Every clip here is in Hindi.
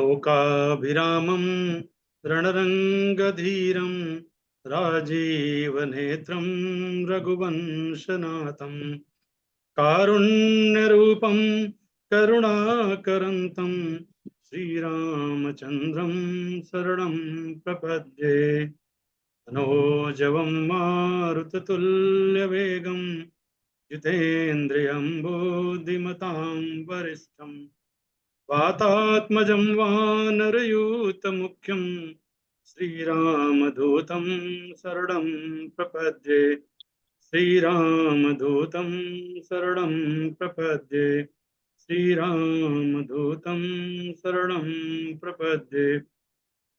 लोकाभिरामं रणरङ्गधीरं राजीवनेत्रं रघुवंशनाथं कारुण्यरूपं करुणाकरन्तं श्रीरामचन्द्रं शरणं प्रपद्ये। मनोजवं मारुततुल्यवेगं जितेन्द्रियं बुद्धिमतां वरिष्ठं वातात्मजं वानरयूतमुख्यं श्रीरामदूतं शरणं प्रपद्ये। श्रीरामदूतं शरणं प्रपद्ये। श्रीरामदूतं शरणं प्रपद्ये।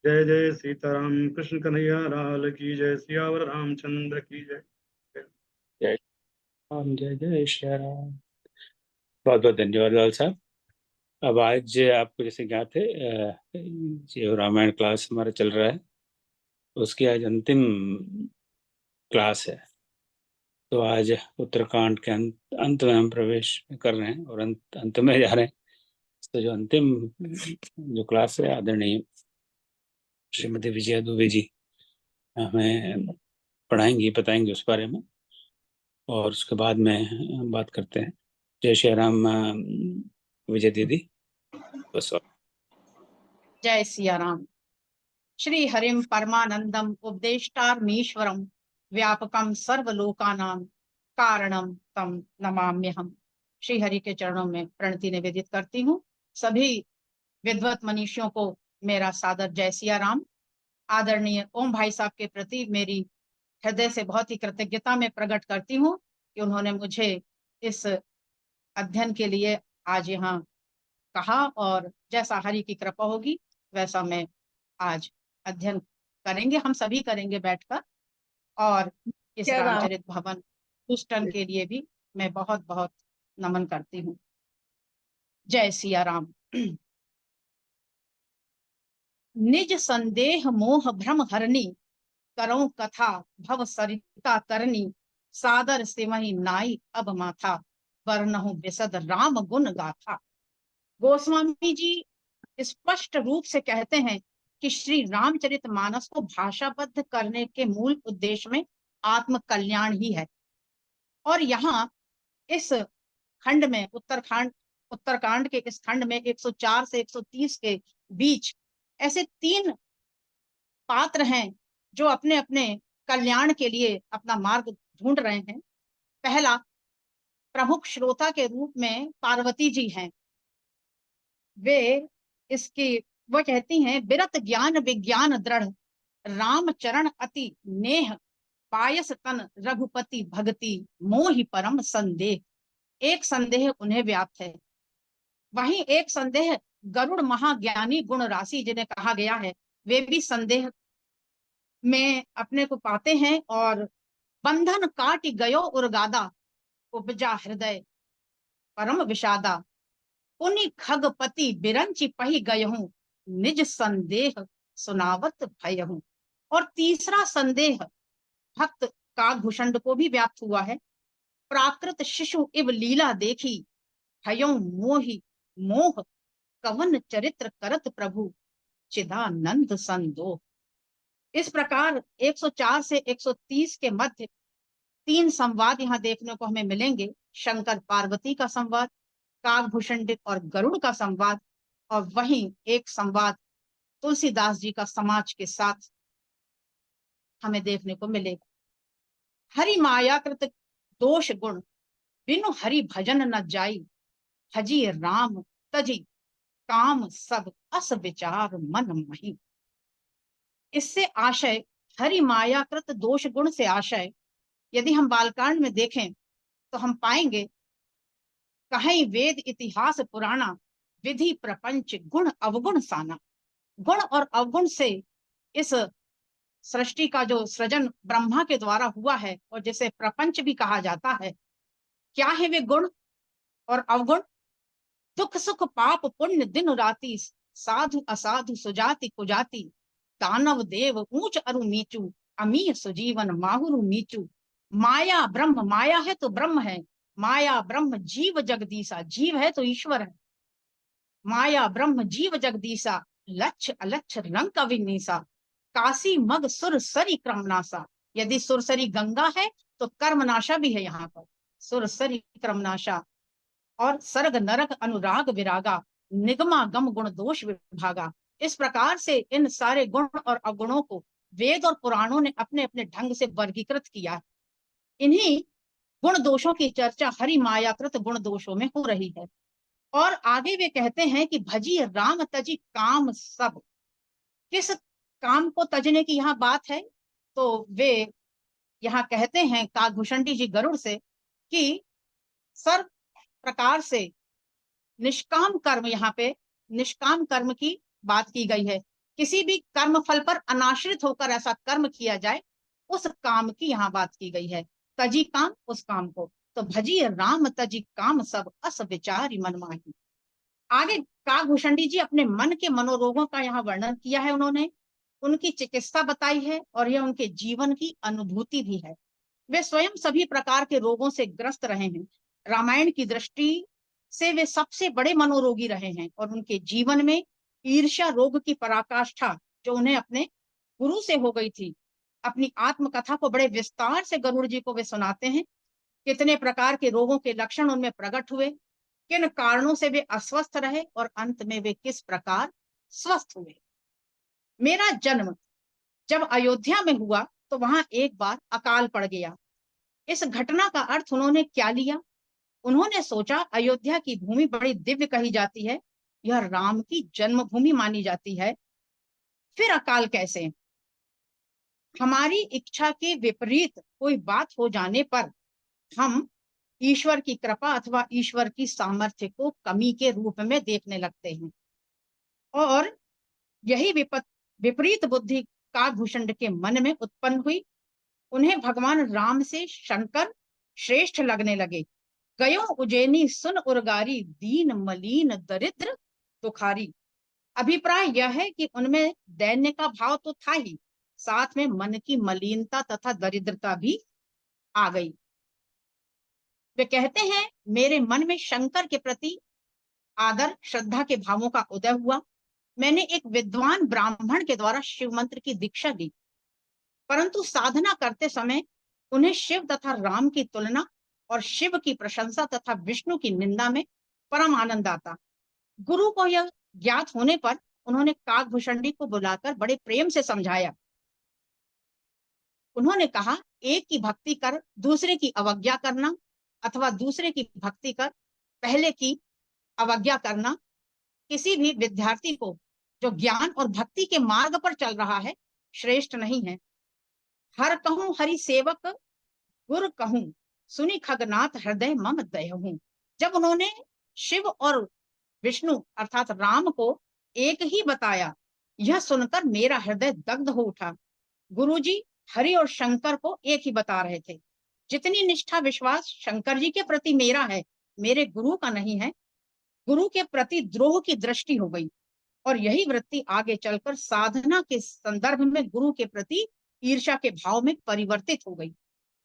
जय जय सीताराम। कृष्ण कन्हैया लाल की जय। सियावर रामचंद्र की जय। जय राम, जय जय श्री राम। बहुत बहुत धन्यवाद लाल साहब। अब आज आपको जैसे ज्ञात है जो रामायण क्लास हमारा चल रहा है उसकी आज अंतिम क्लास है। तो आज उत्तरकांड के अंत में हम प्रवेश कर रहे हैं और अंत में जा रहे हैं। तो जो अंतिम जो क्लास है आदरणीय श्रीमती विजया दुबे जी हमें पढ़ाएंगी, बताएंगे उस बारे में, और उसके बाद में बात करते हैं। जय श्री राम विजय दीदी, बस। जय सिया राम। श्री हरिम परमानंदम उपदेष्टामीश्वरम व्यापकम सर्वलोकानां कारणम तम नमाम्यहम। श्री हरि के चरणों में प्रणति निवेदित करती हूँ। सभी विद्वत मनीषियों को मेरा सादर जय सिया राम। आदरणीय ओम भाई साहब के प्रति मेरी हृदय से बहुत ही कृतज्ञता में प्रकट करती हूँ कि उन्होंने मुझे इस अध्ययन के लिए आज यहाँ कहा, और जैसा हरि की कृपा होगी वैसा मैं आज अध्ययन करेंगे, हम सभी करेंगे बैठकर। और इस रामचरित भवन पुस्तन के लिए भी मैं बहुत बहुत नमन करती हूँ। जय सिया राम। निज संदेह मोह भ्रम हरनी करऊं कथा भव सरिता तरनी सादर सिमहि नाई अब माथा वर्णहु विशद राम गुण गाथा। गोस्वामी जी स्पष्ट रूप से कहते हैं कि श्री रामचरितमानस को भाषाबद्ध करने के मूल उद्देश्य में आत्म कल्याण ही है। और यहाँ इस खंड में उत्तरकांड के इस खंड में 104 से 130 के बीच ऐसे 3 पात्र हैं जो अपने अपने कल्याण के लिए अपना मार्ग ढूंढ रहे हैं। पहला प्रमुख श्रोता के रूप में पार्वती जी हैं। वो कहती हैं, बिरत ज्ञान विज्ञान दृढ़ राम चरण अति नेह पायस तन रघुपति भगति मोहि परम संदेह। एक संदेह उन्हें व्याप्त है। वहीं एक संदेह गरुड़ महाज्ञानी गुण राशि जिन्हें कहा गया है, वे भी संदेह में अपने को पाते हैं। और बंधन काट गयो उर्गादा उपजा हृदय परम विषादा पुनि खगपति बिरंचि पही गयहूं निज संदेह सुनावत भयहूं। और तीसरा संदेह भक्त काकभूषण को भी व्याप्त हुआ है। प्राकृत शिशु इव लीला देखी भयं मोहि मोह कवन चरित्र करत प्रभु चिदानंद संदोह। इस प्रकार 104 से 130 के मध्य 3 संवाद यहाँ देखने को हमें मिलेंगे। शंकर पार्वती का संवाद, काकभूषण और गरुड़ का संवाद, और वहीं एक संवाद तुलसीदास जी का समाज के साथ हमें देखने को मिलेगा। हरि मायाकृत दोष गुण बिनु हरि भजन न जाई भजी राम तजी काम सब अस विचार मन मही। इससे आशय हरि मायाकृत दोष गुण से आशय यदि हम बालकांड में देखें तो हम पाएंगे, कहीं वेद इतिहास पुराना विधि प्रपंच गुण अवगुण साना। गुण और अवगुण से इस सृष्टि का जो सृजन ब्रह्मा के द्वारा हुआ है और जिसे प्रपंच भी कहा जाता है, क्या है वे गुण और अवगुण? दुख सुख पाप पुण्य दिन राति साधु असाधु सुजाति कुजाति दानव देव ऊंच अरु नीचू अमीय सुजीवन माहुरु नीचू। माया ब्रह्म, माया है तो ब्रह्म है, माया ब्रह्म जीव जगदीशा, जीव है तो ईश्वर है। माया ब्रह्म जीव जगदीशा लच्छ अलच्छ रंग कविनीसा, काशी मग सुर सरी क्रमनासा। यदि सुरसरी गंगा है तो कर्मनाशा भी है यहाँ पर, सुरसरी क्रमनाशा। और सर्ग नरक अनुराग विरागा, निगमा गम गुण दोष विभागा। इस प्रकार से इन सारे गुण और अवगुणों को वेद और पुराणों ने अपने अपने ढंग से वर्गीकृत किया। इन्हीं गुण दोषों की चर्चा हरि मायाकृत गुण दोषों में हो रही है। और आगे वे कहते हैं कि भजी राम तजी काम सब। किस काम को तजने की यहाँ बात है? तो वे यहाँ कहते हैं काकभूषणी जी गरुड़ से कि सर्व प्रकार से निष्काम कर्म, यहाँ पे निष्काम कर्म की बात की गई है। किसी भी कर्म फल पर अनाश्रित होकर ऐसा कर्म किया जाए, उस काम की यहाँ बात की गई है। तजी काम, उस काम को। तो भजी राम तजी काम सब, अस विचारी मन माही। आगे काकभूषणी जी अपने मन के मनोरोगों का यहाँ वर्णन किया है उन्होंने, उनकी चिकित्सा बताई है और यह उनके जीवन की अनुभूति भी है। वे स्वयं सभी प्रकार के रोगों से ग्रस्त रहे हैं। रामायण की दृष्टि से वे सबसे बड़े मनोरोगी रहे हैं और उनके जीवन में ईर्ष्या रोग की पराकाष्ठा जो उन्हें अपने गुरु से हो गई थी। अपनी आत्मकथा को बड़े विस्तार से गरुड़ जी को वे सुनाते हैं, कितने प्रकार के रोगों के लक्षण उनमें प्रकट हुए, किन कारणों से वे अस्वस्थ रहे और अंत में वे किस प्रकार स्वस्थ हुए। मेरा जन्म जब अयोध्या में हुआ तो वहां एक बार अकाल पड़ गया। इस घटना का अर्थ उन्होंने क्या लिया? उन्होंने सोचा अयोध्या की भूमि बड़ी दिव्य कही जाती है, यह राम की जन्मभूमि मानी जाती है, फिर अकाल कैसे? हमारी इच्छा के विपरीत कोई बात हो जाने पर हम ईश्वर की कृपा अथवा ईश्वर की सामर्थ्य को कमी के रूप में देखने लगते हैं। और यही विपरीत बुद्धि काकभूषण के मन में उत्पन्न हुई। उन्हें भगवान राम से शंकर श्रेष्ठ लगने लगे। गयो उज्जैनी सुन उर्गारी, दीन मलीन दरिद्र दुखारी। अभिप्राय यह है कि उनमें दैन्य का भाव तो था ही, साथ में मन की मलिनता तथा दरिद्रता भी आ गई। वे कहते हैं मेरे मन में शंकर के प्रति आदर श्रद्धा के भावों का उदय हुआ। मैंने एक विद्वान ब्राह्मण के द्वारा शिव मंत्र की दीक्षा ली, परंतु साधना करते समय उन्हें शिव तथा राम की तुलना और शिव की प्रशंसा तथा विष्णु की निंदा में परम आनंद आता। गुरु को यह ज्ञात होने पर उन्होंने काकभूषणी को बुलाकर बड़े प्रेम से समझाया। उन्होंने कहा, एक की भक्ति कर दूसरे की अवज्ञा करना अथवा दूसरे की भक्ति कर पहले की अवज्ञा करना किसी भी विद्यार्थी को जो ज्ञान और भक्ति के मार्ग पर चल रहा है श्रेष्ठ नहीं है। हर कहूं हरि सेवक गुर कहूं, सुनी खगनाथ हृदय मम दयहूं। जब उन्होंने शिव और विष्णु अर्थात राम को एक ही बताया, यह सुनकर मेरा हृदय दग्ध हो उठा। गुरुजी हरि और शंकर को एक ही बता रहे थे। जितनी निष्ठा विश्वास शंकर जी के प्रति मेरा है, मेरे गुरु का नहीं है। गुरु के प्रति द्रोह की दृष्टि हो गई और यही वृत्ति आगे चलकर साधना के संदर्भ में गुरु के प्रति ईर्ष्या के भाव में परिवर्तित हो गई।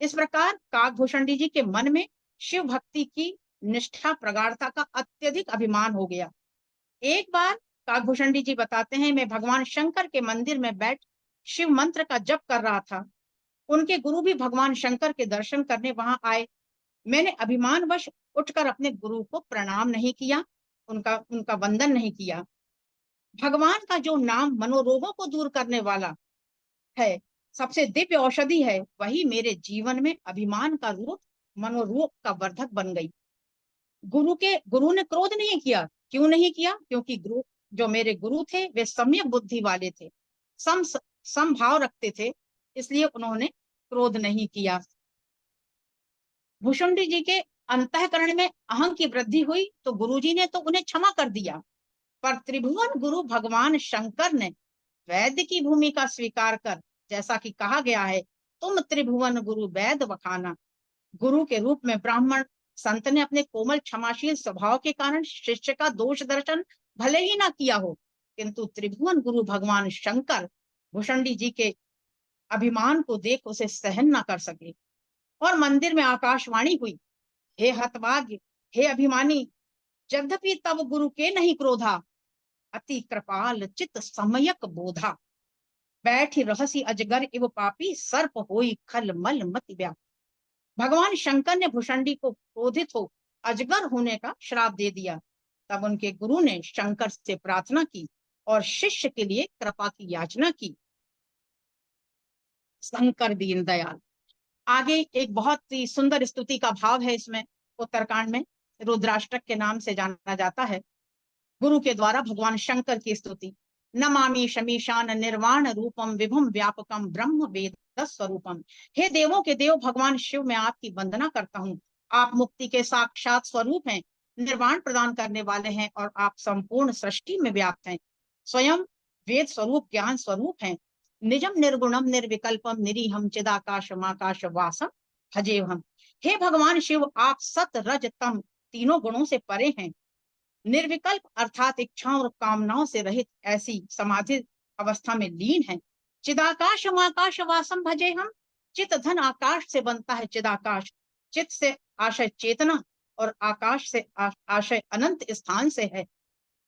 इस प्रकार काकभूषणी जी के मन में शिव भक्ति की निष्ठा प्रगाढ़ता का अत्यधिक अभिमान हो गया। एक बार काकभूषणी जी बताते हैं, मैं भगवान शंकर के मंदिर में बैठ शिव मंत्र का जप कर रहा था। उनके गुरु भी भगवान शंकर के दर्शन करने वहां आए। मैंने अभिमानवश उठकर अपने गुरु को प्रणाम नहीं किया, उनका वंदन नहीं किया। भगवान का जो नाम मनोरोगों को दूर करने वाला है, सबसे दिव्य औषधि है, वही मेरे जीवन में अभिमान का रूप मनोरोग का वर्धक बन गई। गुरु ने क्रोध नहीं किया। क्यों नहीं किया? क्योंकि गुरु जो मेरे गुरु थे वे सम्यक बुद्धि वाले थे, समभाव रखते थे, इसलिए उन्होंने क्रोध नहीं किया। भूषुंडी जी के अंतःकरण में अहं की वृद्धि हुई तो गुरुजी ने तो उन्हें क्षमा कर दिया, पर त्रिभुवन गुरु भगवान शंकर ने वैद्य की भूमिका स्वीकार कर, जैसा कि कहा गया है, तुम त्रिभुवन गुरु वैद्य वखाना। गुरु के रूप में ब्राह्मण संत ने अपने कोमल क्षमाशील स्वभाव के कारण शिष्य का दोष दर्शन भले ही ना किया हो, किंतु त्रिभुवन गुरु भगवान शंकर भूषुंडी जी के अभिमान को देख उसे सहन ना कर सके और मंदिर में आकाशवाणी हुई, हे हतभाग्य, हे अभिमानी, यद्यपि तब गुरु के नहीं क्रोधा, अति कृपाल चित समयक बोधा। बैठ रहसी अजगर इव पापी, सर्प होई खल मल मति व्याप। भगवान शंकर ने भुषंडी को क्रोधित हो अजगर होने का श्राप दे दिया। तब उनके गुरु ने शंकर से प्रार्थना की और शिष्य के लिए कृपा की याचना की। शंकर दीन दयाल। आगे एक बहुत ही सुंदर स्तुति का भाव है इसमें, उत्तरकांड में रुद्राष्टक के नाम से जाना जाता है। गुरु के द्वारा भगवान शंकर की स्तुति। नमामि शमीशान निर्वाण रूपम विभुम व्यापकम ब्रह्म वेद स्वरूपम। हे देवों के देव भगवान शिव, मैं आपकी वंदना करता हूँ। आप मुक्ति के साक्षात स्वरूप हैं, निर्वाण प्रदान करने वाले हैं और आप संपूर्ण सृष्टि में व्याप्त हैं। स्वयं वेद स्वरूप ज्ञान स्वरूप हैं। निजम निर्गुणम निर्विकल्पम निरीहम चिदाकाशमाकाश वासम भजेहम। हे भगवान शिव, आप सत रज तम तीनों गुणों से परे हैं। निर्विकल्प अर्थात इच्छाओं और कामनाओं से रहित ऐसी समाधि अवस्था में लीन है। चिदाकाशमाकाश वासम भजे हम। चित धन आकाश से बनता है चिदाकाश। चित से आशय चेतना और आकाश से आशय अनंत स्थान से है।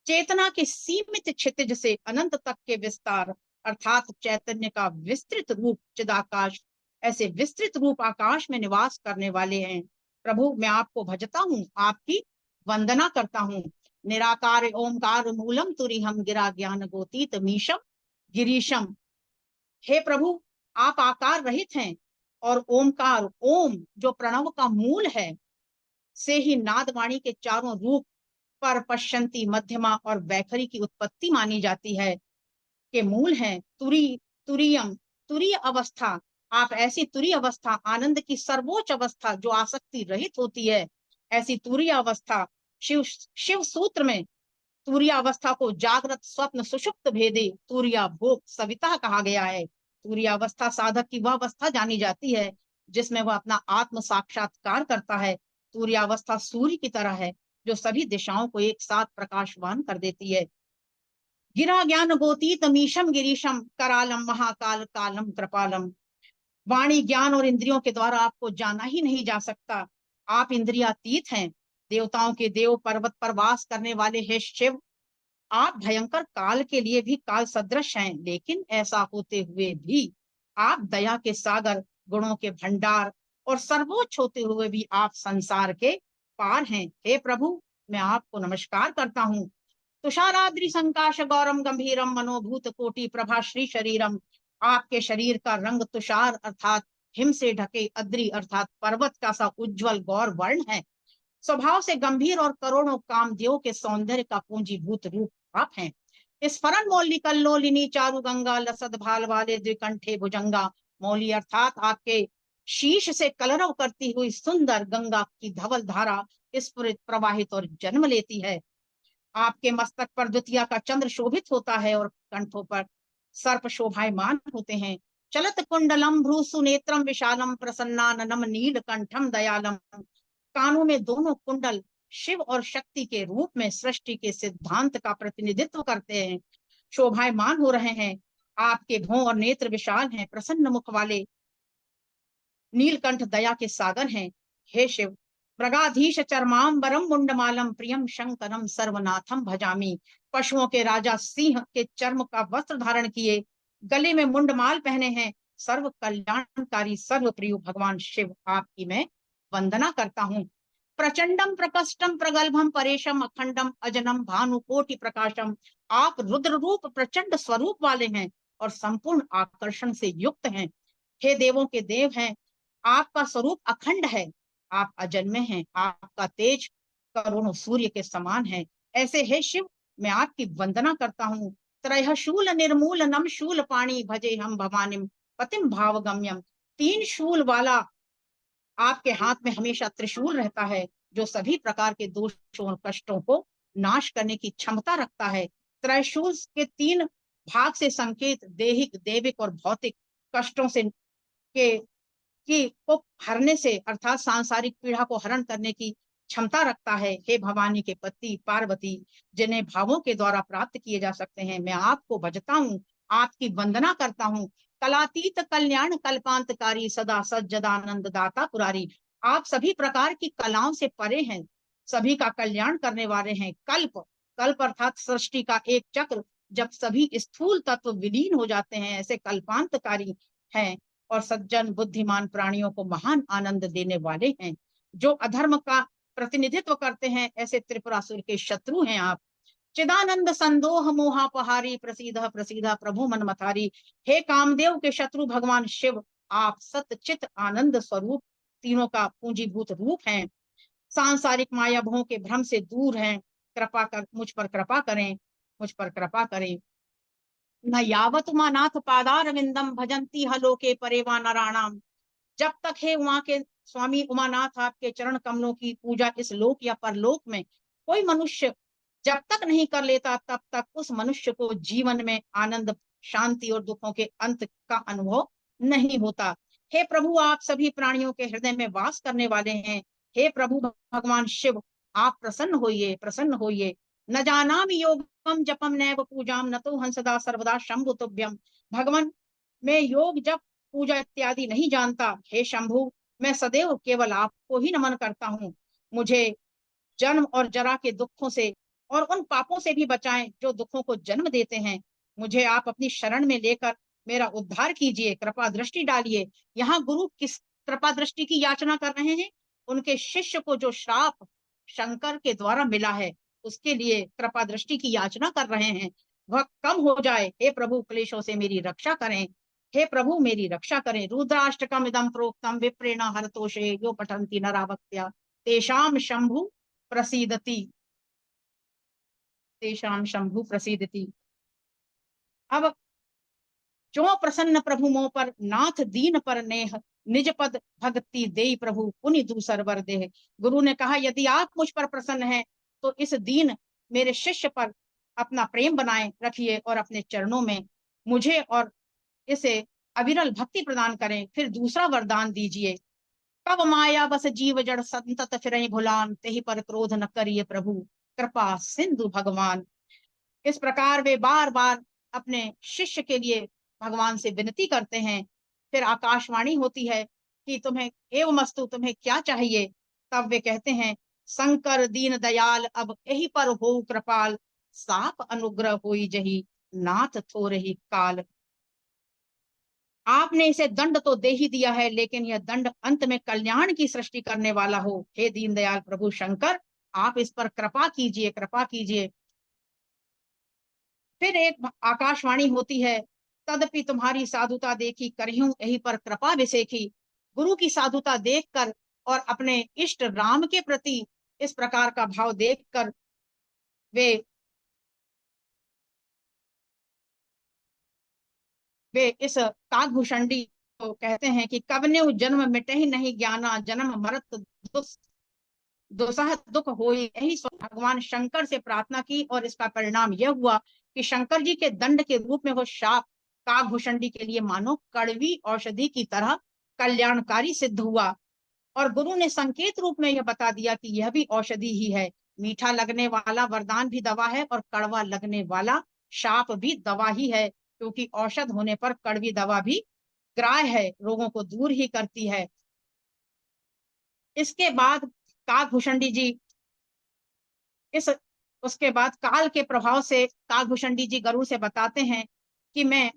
चेतना के सीमित क्षितिज से अनंत तक के विस्तार अर्थात चैतन्य का विस्तृत रूप चिदाकाश। ऐसे विस्तृत रूप आकाश में निवास करने वाले हैं। प्रभु, मैं आपको भजता हूँ, आपकी वंदना करता हूँ। निराकार ओमकार मूलम तुरीहम गिरा ज्ञान गोतीत मीशम गिरीशम। हे प्रभु, आप आकार रहित हैं और ओमकार, ओम जो प्रणव का मूल है, से ही नादवाणी के चारों रूप पर पश्यंती, मध्यमा और वैखरी की उत्पत्ति मानी जाती है के मूल हैं। तुरीयम तुरीय अवस्था। आप ऐसी तुरीय अवस्था, आनंद की सर्वोच्च अवस्था जो आसक्ति रहित होती है, ऐसी तुरीय अवस्था शिव सूत्र में तुरीय अवस्था को जागृत स्वप्न सुषुप्त भेदे तुरीय भोग सविता कहा गया है। तुरीय अवस्था साधक की वह अवस्था जानी जाती है जिसमें वह अपना आत्म साक्षात्कार करता है। तुरीय अवस्था सूर्य की तरह है जो सभी दिशाओं को एक साथ प्रकाशवान कर देती है। गिरा ज्ञान गोतीत मीशम गिरीशम करालम महाकाल कालम कृपालम। वाणी, ज्ञान और इंद्रियों के द्वारा आपको जाना ही नहीं जा सकता। आप इंद्रियातीत हैं। देवताओं के देव, पर्वत पर वास करने वाले हे शिव, आप भयंकर काल के लिए भी काल सदृश हैं, लेकिन ऐसा होते हुए भी आप दया के सागर, गुणों के भंडार और सर्वोच्च होते हुए भी आप संसार के पार हैं। हे प्रभु, मैं आपको नमस्कार करता हूँ। तुषाराद्रि संकाश गौरम गंभीरम मनोभूत कोटि प्रभा श्री शरीरम। आपके शरीर का रंग तुषार अर्थात हिम से ढके, अद्रि अर्थात पर्वत का सा उज्जवल गौर वर्ण है। स्वभाव से गंभीर और करोड़ों कामदेव के सौंदर्य का पूंजीभूत रूप आप हैं। स्फरण मौली कल्लोलिनी चारु गंगा लसद भाल वाले द्विकंठे भुजंगा। मौली अर्थात आपके शीश से कलरव करती हुई सुंदर गंगा की धवल धारा स्फुरित, प्रवाहित और जन्म लेती है। आपके मस्तक पर द्वितीया का चंद्र शोभित होता है और कंठों पर सर्प शोभायमान होते हैं। चलत कुंडलम भ्रू सुनेत्रम विशालम प्रसन्नाननम नील कंठम दयालम। कानों में दोनों कुंडल शिव और शक्ति के रूप में सृष्टि के सिद्धांत का प्रतिनिधित्व करते हैं, शोभायमान हो रहे हैं। आपके भौं और नेत्र विशाल हैं, प्रसन्न मुख वाले नीलकंठ दया के सागर हैं। हे शिव, मृगाधीश चरमांबरम मुंडमालम प्रियम शंकरम सर्वनाथम भजामी। पशुओं के राजा सिंह के चर्म का वस्त्र धारण किए, गले में मुंडमाल पहने हैं, सर्व कल्याणकारी सर्वप्रिय भगवान शिव, आपकी मैं वंदना करता हूँ। प्रचंडम प्रकष्टम प्रगल्भम परेशम अखंडम अजनम भानुकोटि प्रकाशम। आप रुद्र रूप प्रचंड स्वरूप वाले हैं और संपूर्ण आकर्षण से युक्त हैं। हे देवों के देव हैं, आपका स्वरूप अखंड है, आप अजन्मे हैं, आपका तेज करोड़ों सूर्य के समान है। ऐसे हे शिव, मैं आपकी वंदना करता हूँ। त्रयशूल निर्मूल नम शूल पाणी भजे हम भवानिम पतिम भावगम्यम। तीन शूल वाला आपके हाथ में हमेशा त्रिशूल रहता है जो सभी प्रकार के दोषों और कष्टों को नाश करने की क्षमता रखता है। त्रैशूल के तीन भाग से संकेत देहिक, देविक और भौतिक कष्टों से को हरने से अर्थात सांसारिक पीड़ा को हरण करने की क्षमता रखता है। हे भवानी के पति पार्वती, जिन्हें भावों के द्वारा प्राप्त किए जा सकते हैं, मैं आपको भजता हूँ, आपकी वंदना करता हूँ। कलातीत कल्याण कल्पांतकारी सदा सज्जदानंद दाता पुरारी। आप सभी प्रकार की कलाओं से परे हैं, सभी का कल्याण करने वाले हैं। कल्प कल्प अर्थात सृष्टि का एक चक्र, जब सभी स्थूल तत्व विलीन हो जाते हैं, ऐसे कल्पांतकारी हैं और सज्जन बुद्धिमान प्राणियों को महान आनंद देने वाले हैं। जो अधर्म का प्रतिनिधित्व करते हैं, ऐसे त्रिपुरासुर के शत्रु हैं आप। चिदानंद संदोह मोहापहारी प्रसीद प्रसीद प्रभु मन मथारी। हे कामदेव के शत्रु भगवान शिव, आप सत्य चित आनंद स्वरूप तीनों का पूंजीभूत रूप हैं। सांसारिक माया भों के भ्रम से दूर हैं। कृपा कर मुझ पर कृपा करें, मुझ पर कृपा करें। न यावत उमानाथ पादार विंदम भजंती हलोके परेवा नराणाम। जब तक है वहां के स्वामी उमानाथ आपके चरण कमलों की पूजा इस लोक या परलोक में कोई मनुष्य जब तक नहीं कर लेता, तब तक उस मनुष्य को जीवन में आनंद, शांति और दुखों के अंत का अनुभव नहीं होता। हे प्रभु, आप सभी प्राणियों के हृदय में वास करने वाले हैं। हे प्रभु भगवान शिव, आप प्रसन्न होइए, प्रसन्न होइए। न जानामि योगम जपम नैव पूजाम न तो हंसदा सर्वदा शंभु तुभ्यम। भगवान, मैं योग जप पूजा इत्यादि नहीं जानता। हे शंभु, मैं सदैव केवल आपको ही नमन करता हूँ। मुझे जन्म और जरा के दुखों से और उन पापों से भी बचाएं जो दुखों को जन्म देते हैं। मुझे आप अपनी शरण में लेकर मेरा उद्धार कीजिए, कृपा दृष्टि डालिए। यहाँ गुरु किस कृपा दृष्टि की याचना कर रहे हैं? उनके शिष्य को जो श्राप शंकर के द्वारा मिला है, उसके लिए कृपा दृष्टि की याचना कर रहे हैं, वह कम हो जाए। हे प्रभु, क्लेशों से मेरी रक्षा करें। हे प्रभु, मेरी रक्षा करें। रुद्राष्टकम इदं प्रोक्तम विप्रेण हरतोषे यो पठन्ति नरावक्त्या तेषाम शंभु प्रसीदति, तेषाम शंभु प्रसीदति। अब जो प्रसन्न प्रभु मोह पर नाथ दीन पर नेह, निज पद भक्ति देई प्रभु पुनि दूसर वर देह। गुरु ने कहा, यदि आप मुझ पर प्रसन्न हैं तो इस दीन मेरे शिष्य पर अपना प्रेम बनाए रखिए और अपने चरणों में मुझे और इसे अविरल भक्ति प्रदान करें। फिर दूसरा वरदान दीजिए। कब माया बस जीव जड़ संतत फिरहि भुलान, तेहि पर क्रोध न करिए प्रभु कृपा सिंधु भगवान। इस प्रकार वे बार बार अपने शिष्य के लिए भगवान से विनती करते हैं। फिर आकाशवाणी होती है कि तुम्हें एवं मस्तु, तुम्हें क्या चाहिए? तब वे कहते हैं, शंकर दीन दयाल अब यही पर हो कृपाल, साप अनुग्रह होई जही नाथ थोरहि काल। आपने इसे दंड तो दे ही दिया है, लेकिन यह दंड अंत में कल्याण की सृष्टि करने वाला हो। हे दीनदयाल प्रभु शंकर, आप इस पर कृपा कीजिए, कृपा कीजिए। फिर एक आकाशवाणी होती है, तदपि तुम्हारी साधुता देखी करहूं यही पर कृपा विसेखी। गुरु की साधुता देखकर और अपने इष्ट राम के प्रति इस प्रकार का भाव देखकर वे इस काकभूषणी को कहते हैं कि कवन्यु जन्म मिटे ही नहीं ज्ञाना, जन्म मरत दुसह दुख होई। यही भगवान शंकर से प्रार्थना की और इसका परिणाम यह हुआ कि शंकर जी के दंड के रूप में वो शाप काकभूषणी के लिए मानो कड़वी औषधि की तरह कल्याणकारी सिद्ध हुआ। और गुरु ने संकेत रूप में यह बता दिया कि यह भी औषधि ही है। मीठा लगने वाला वरदान भी दवा है और कड़वा लगने वाला शाप भी दवा ही है, क्योंकि औषध होने पर कड़वी दवा भी ग्राह्य है, रोगों को दूर ही करती है। इसके बाद काकभूषणी जी उसके बाद काल के प्रभाव से काकभूषणी जी गरुड़ से बताते हैं कि मैं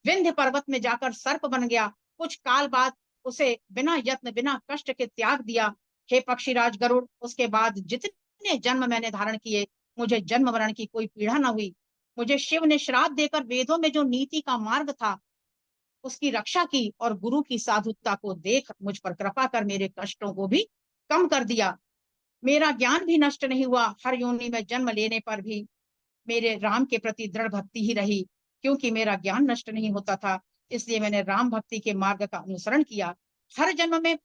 विंध्य पर्वत में जाकर सर्प बन गया। कुछ काल बाद उसे बिना यत्न बिना कष्ट के त्याग दिया। हे पक्षीराज गरुड़, उसके बाद जितने जन्म मैंने धारण किए, मुझे जन्म मरण की कोई पीड़ा न हुई। मुझे शिव ने श्राप देकर वेदों में जो नीति का मार्ग था उसकी रक्षा की और गुरु की साधुता को देख मुझ पर कृपा कर मेरे कष्टों को भी कम कर दिया। मेरा ज्ञान भी नष्ट नहीं हुआ। हर योनि में जन्म लेने पर भी मेरे राम के प्रति दृढ़ भक्ति ही रही, क्योंकि मेरा ज्ञान नष्ट नहीं होता था। इसलिए मैंने राम भक्ति के मार्ग का अनुसरण किया हर जन्म में।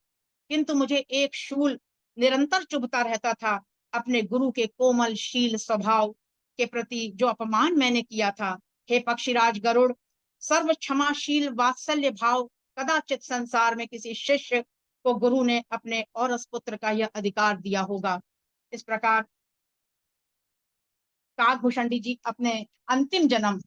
किंतु मुझे एक शूल निरंतर चुभता रहता था, अपने गुरु के कोमल शील स्वभाव के प्रति जो अपमान मैंने किया था। हे पक्षीराज गरुड़, सर्व क्षमाशील वात्सल्य भाव कदाचित संसार में किसी शिष्य को गुरु ने अपने और पुत्र का यह अधिकार दिया होगा। इस प्रकार काकभूषणी जी अपने अंतिम जन्म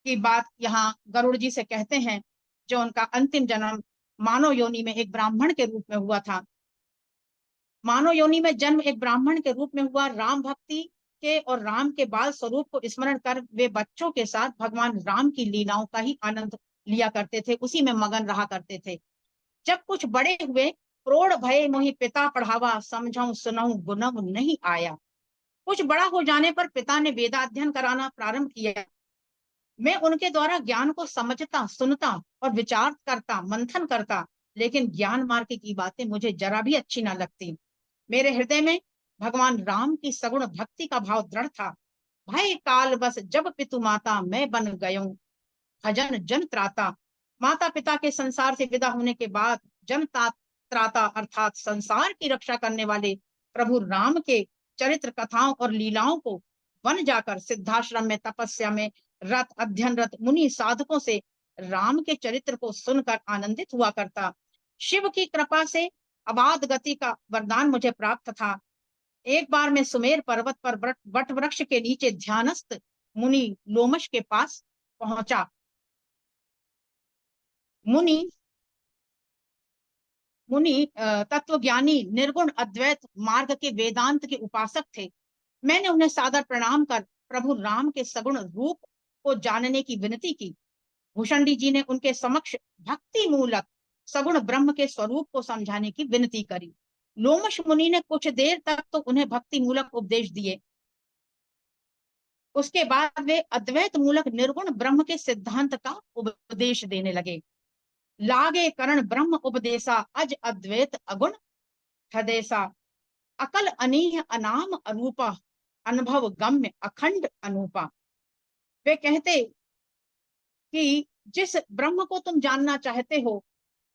की बात यहाँ गरुड़ जी से कहते हैं, जो उनका अंतिम जन्म मानव योनि में एक ब्राह्मण के रूप में हुआ था। मानव योनि में जन्म एक ब्राह्मण के रूप में हुआ। राम भक्ति के और राम के बाल स्वरूप को स्मरण कर वे बच्चों के साथ भगवान राम की लीलाओं का ही आनंद लिया करते थे, उसी में मगन रहा करते थे। जब कुछ बड़े हुए, प्रौढ़ भये मोहि पिता पढ़ावा, समझाऊं सुनाऊं गुनव नहीं आया। कुछ बड़ा हो जाने पर पिता ने वेदाध्ययन कराना प्रारंभ किया। मैं उनके द्वारा ज्ञान को समझता, सुनता और विचार करता, मंथन करता, लेकिन ज्ञान मार्ग की बातें मुझे जरा भी अच्छी ना लगती। मेरे हृदय में भगवान राम की सगुण भक्ति का भाव दृढ़ था। भय काल बस जब पितु माता मैं बन गयूं, भजन जन त्राता। माता पिता के संसार से विदा होने के बाद जन त्राता अर्थात संसार की रक्षा करने वाले प्रभु राम के चरित्र कथाओं और लीलाओं को वन जाकर सिद्धाश्रम में तपस्या में रत अध्ययनरत मुनि साधकों से राम के चरित्र को सुनकर आनंदित हुआ करता। शिव की कृपा से अबाध गति का वरदान मुझे प्राप्त था। एक बार मैं सुमेर पर्वत पर वट वृक्ष के नीचे ध्यानस्थ मुनि लोमश के पास पहुंचा। मुनि तत्वज्ञानी निर्गुण अद्वैत मार्ग के वेदांत के उपासक थे। मैंने उन्हें सादर प्रणाम कर प्रभु राम के सगुण रूप को जानने की विनती की। भूषणी जी ने उनके समक्ष भक्ति मूलक सगुण ब्रह्म के स्वरूप को समझाने की विनती करी। लोमश मुनि ने कुछ देर तक तो उन्हें भक्ति मूलक उपदेश दिए। उसके बाद वे अद्वैत मूलक निर्गुण ब्रह्म के सिद्धांत का उपदेश देने लगे। लागे करण ब्रह्म उपदेशा, अज अद्वैत अगुण हदेशा, अकल अनीह अनाम अरूपा, अनुभव गम्य अखंड अनूपा। वे कहते कि जिस ब्रह्म को तुम जानना चाहते हो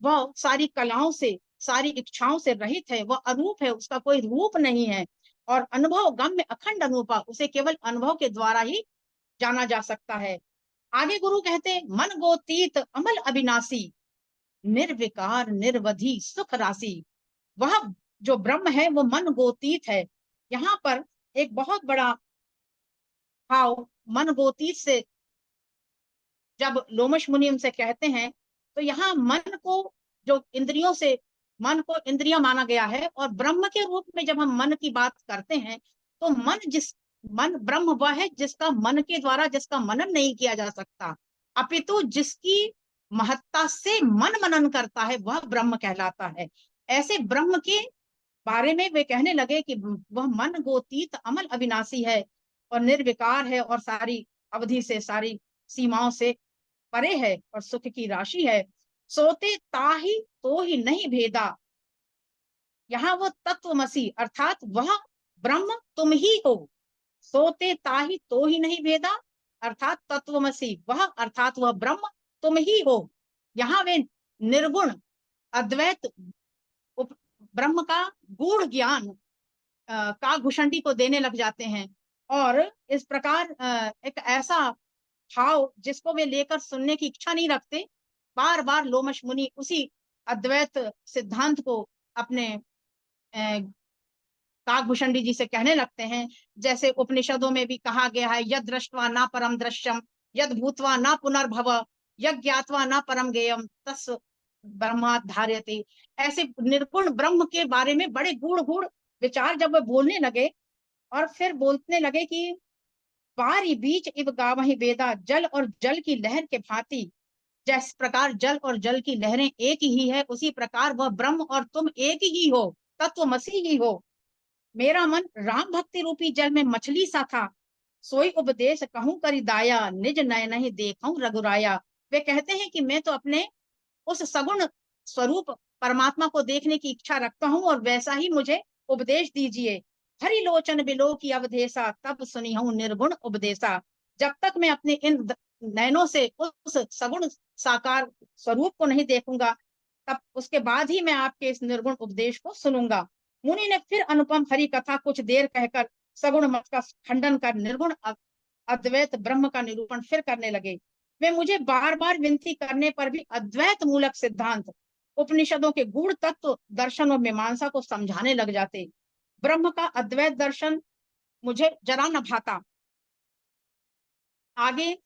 वह सारी कलाओं से, सारी इच्छाओं से रहित है, वह अरूप है, उसका कोई रूप नहीं है, और अनुभव गम्य अखंड अनूपा, उसे केवल अनुभव के द्वारा ही जाना जा सकता है। आगे गुरु कहते मन गोतीत अमल अविनाशी, निर्विकार निर्वधि सुख राशि। वह जो ब्रह्म है वो मन गोतीत है। यहाँ पर एक बहुत बड़ा भाव मन गोतीत से जब लोमश मुनि उनसे कहते हैं, तो यहाँ मन को जो इंद्रियों से, मन को इंद्रिय माना गया है, और ब्रह्म के रूप में जब हम मन की बात करते हैं तो मन ब्रह्म वह है जिसका मन के द्वारा, जिसका मनन नहीं किया जा सकता, अपितु जिसकी महत्ता से मन मनन करता है वह ब्रह्म कहलाता है। ऐसे ब्रह्म के बारे में वे कहने लगे कि वह मन गोतीत अमल अविनाशी है और निर्विकार है और सारी अवधि से, सारी सीमाओं से परे है और सुख की राशि है। सोते ताही तो ही नहीं भेदा, यहाँ वो तत्वमसी अर्थात वह ब्रह्म तुम ही हो। सोते ताही तो ही नहीं भेदा अर्थात तत्वमसी, वह अर्थात वह ब्रह्म तुम ही हो। यहाँ वे निर्गुण अद्वैत ब्रह्म का गूढ़ ज्ञान का भूषणी को देने लग जाते हैं, और इस प्रकार एक ऐसा भाव जिसको वे लेकर सुनने की इच्छा नहीं रखते, बार बार लोमश मुनि उसी अद्वैत सिद्धांत को अपने काकभूषणी जी से कहने लगते हैं। जैसे उपनिषदों में भी कहा गया है, यद दृष्ट्वा ना परम दृश्यम, यद भूत्वा ना पुनर्भव, यद ज्ञात्वा ना परम गेयम, तस् ब्रह्मात् धार्यते। ऐसे निर्गुण ब्रह्म के बारे में बड़े गूढ़ गूढ़ विचार जब वे बोलने लगे, और फिर बोलने लगे कि पारी बीच इव गावहि वेदा, जल और जल की लहर के भांति, जिस प्रकार जल और जल की लहरें एक ही है, उसी प्रकार वह ब्रह्म और तुम एक ही हो, तत्वमसी ही हो। मेरा मन राम भक्ति रूपी जल में मछली सा था, सोई उपदेश कहूं करी दाया, निज नयन ही देखूं रघुराया। वे कहते हैं कि मैं तो अपने उस सगुण स्वरूप परमात्मा को देखने की इच्छा रखता हूं, और वैसा ही मुझे उपदेश दीजिए। हरि लोचन बिलो की अवधेशा, तब सुनी हूं निर्गुण उपदेशा। जब तक मैं अपने इन नयनों से उस सगुण साकार स्वरूप को नहीं देखूंगा, तब उसके बाद ही मैं आपके इस निर्गुण उपदेश को सुनूंगा। मुनि ने फिर अनुपम हरि कथा कुछ देर कहकर सगुण मत का खंडन कर निर्गुण अद्वैत ब्रह्म का निरूपण फिर करने लगे। वे मुझे बार बार विनती करने पर भी अद्वैत मूलक सिद्धांत, उपनिषदों के गूढ़ तत्व दर्शन और मीमांसा को समझाने लग जाते। ब्रह्म का अद्वैत दर्शन मुझे जरा न भाता। आगे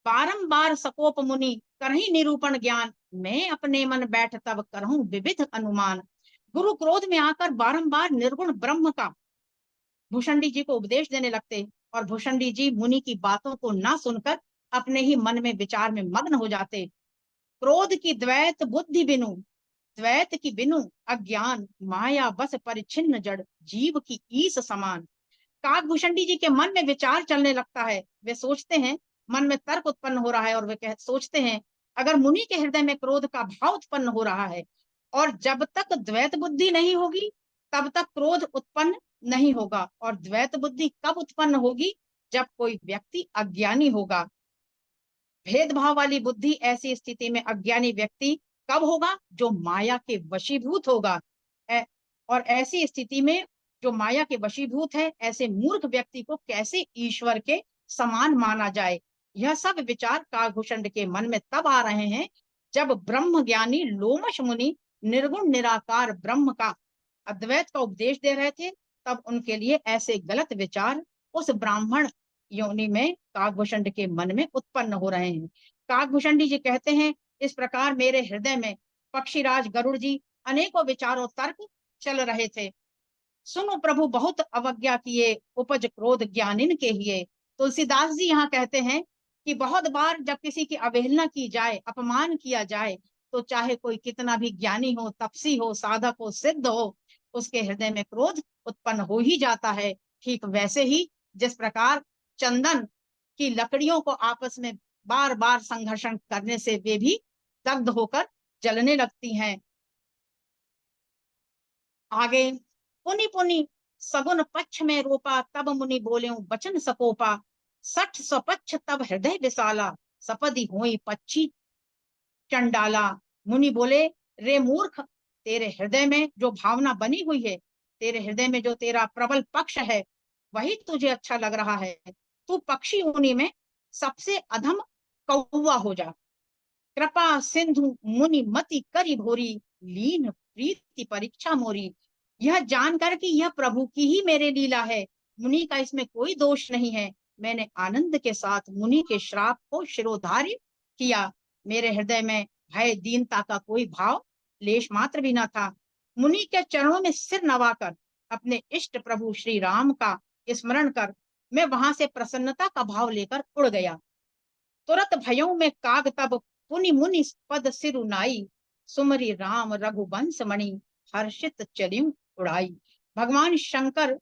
बारंबार सकोप मुनि करही निरूपण ज्ञान, मैं अपने मन बैठ तब करहूं विविध अनुमान। गुरु क्रोध में आकर बारंबार निर्गुण ब्रह्म का भूषंडी जी को उपदेश देने लगते और भूषंडी जी मुनि की बातों को ना सुनकर अपने ही मन में विचार में मग्न हो जाते। क्रोध की द्वैत बुद्धि बिनु, द्वैत की बिनु अज्ञान, माया बस परिच्छिन्न जड़, जीव की ईस समान। काकभूषणी जी के मन में विचार चलने लगता है। वे सोचते हैं, मन में तर्क उत्पन्न हो रहा है और वे सोचते हैं, अगर मुनि के हृदय में क्रोध का भाव उत्पन्न हो रहा है और जब तक द्वैत बुद्धि नहीं होगी तब तक क्रोध उत्पन्न नहीं होगा, और द्वैत बुद्धि कब उत्पन्न होगी? जब कोई व्यक्ति अज्ञानी होगा। भेदभाव वाली बुद्धि ऐसी स्थिति में अज्ञानी व्यक्ति कब होगा? जो माया के वशीभूत होगा। और ऐसी स्थिति में जो माया के वशीभूत है, ऐसे मूर्ख व्यक्ति को कैसे ईश्वर के समान माना जाए? यह सब विचार काकभूषण के मन में तब आ रहे हैं जब ब्रह्म ज्ञानी लोमश मुनि निर्गुण निराकार ब्रह्म का अद्वैत का उपदेश दे रहे थे। तब उनके लिए ऐसे गलत विचार उस ब्राह्मण योनि में काकभूषण के मन में उत्पन्न हो रहे हैं। काकभूषण जी कहते हैं, इस प्रकार मेरे हृदय में पक्षीराज गरुड़ जी अनेकों विचारों तर्क चल रहे थे। सुनो प्रभु बहुत अवज्ञा किए, उपज क्रोध ज्ञानिन के हिए। तुलसीदास जी यहाँ कहते हैं कि बहुत बार जब किसी की अवहेलना की जाए, अपमान किया जाए, तो चाहे कोई कितना भी ज्ञानी हो, तपसी हो, साधक हो, सिद्ध हो, उसके हृदय में क्रोध उत्पन्न हो ही जाता है। ठीक वैसे ही जिस प्रकार चंदन की लकड़ियों को आपस में बार बार संघर्षण करने से वे भी दग्ध होकर जलने लगती हैं। आगे, पुनि पुनि सगुन पक्ष में रोपा, तब मुनि बोले बचन सकोपा, सठ स्वपक्ष तब हृदय विशाला, सपदी होई पक्षी चंडाला। मुनि बोले, रे मूर्ख, तेरे हृदय में जो भावना बनी हुई है, तेरे हृदय में जो तेरा प्रबल पक्ष है, वही तुझे अच्छा लग रहा है। तू पक्षी योनि में सबसे अधम कौवा हो जा। कृपा सिंधु मुनि मति करी भोरी, लीन प्रीति परीक्षा मोरी। यह जानकर कि यह प्रभु की ही मेरे लीला है, मुनि का इसमें कोई दोष नहीं है, मैंने आनंद के साथ मुनि के श्राप को शिरोधार्य किया। मेरे हृदय में भय दीनता का कोई भाव लेश मात्र भी न था। मुनि के चरणों में सिर नवाकर अपने इष्ट प्रभु श्री राम का स्मरण कर मैं वहां से प्रसन्नता का भाव लेकर उड़ गया। तुरंत भयों में काग तब पुनि मुनि पद सिर उनाई, सुमरी राम रघुवंश मणि, हर्षित चलिम उड़ाई। भगवान शंकर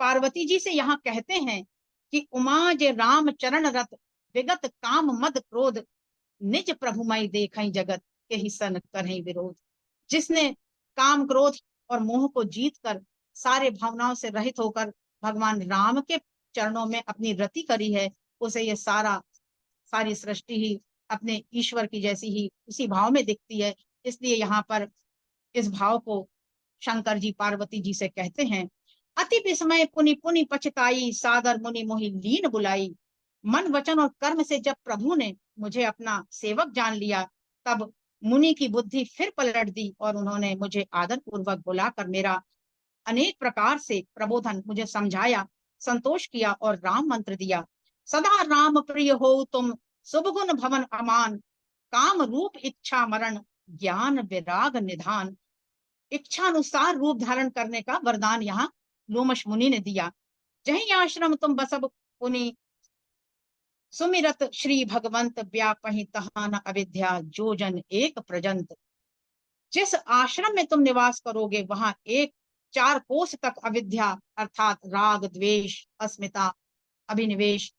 पार्वती जी से यहाँ कहते हैं कि उमा जे राम चरण रत, विगत काम मद क्रोध, निज प्रभुमय देखई जगत, के ही सन करहीं विरोध। जिसने काम क्रोध और मोह को जीत कर सारे भावनाओं से रहित होकर भगवान राम के चरणों में अपनी रति करी है, उसे ये सारी सृष्टि ही अपने ईश्वर की जैसी ही उसी भाव में दिखती है। इसलिए यहाँ पर इस भाव को शंकर जी पार्वती जी से कहते हैं, अति विस्मय पुनि पुनि पछताई, सादर मुनि मोहि लीन बुलाई। मन वचन और कर्म से जब प्रभु ने मुझे अपना सेवक जान लिया, तब मुनि की बुद्धि फिर पलट दी और उन्होंने मुझे आदर पूर्वक बुलाकर मेरा अनेक प्रकार से प्रबोधन मुझे समझाया, संतोष किया और राम मंत्र दिया। सदा राम प्रिय हो तुम, शुभ गुण भवन अमान, काम रूप इच्छा मरण, ज्ञान विराग निधान। इच्छा अनुसार रूप धारण करने का वरदान यहाँ लोमश मुनि ने दिया। जही आश्रम तुम बसब पुनि, सुमिरत श्री भगवंत व्यापहि तहां न अविद्या, जो जन एक प्रजंत। जिस आश्रम में तुम निवास करोगे वहां 4 कोस तक अविद्या अर्थात राग द्वेष अस्मिता अभिनिवेश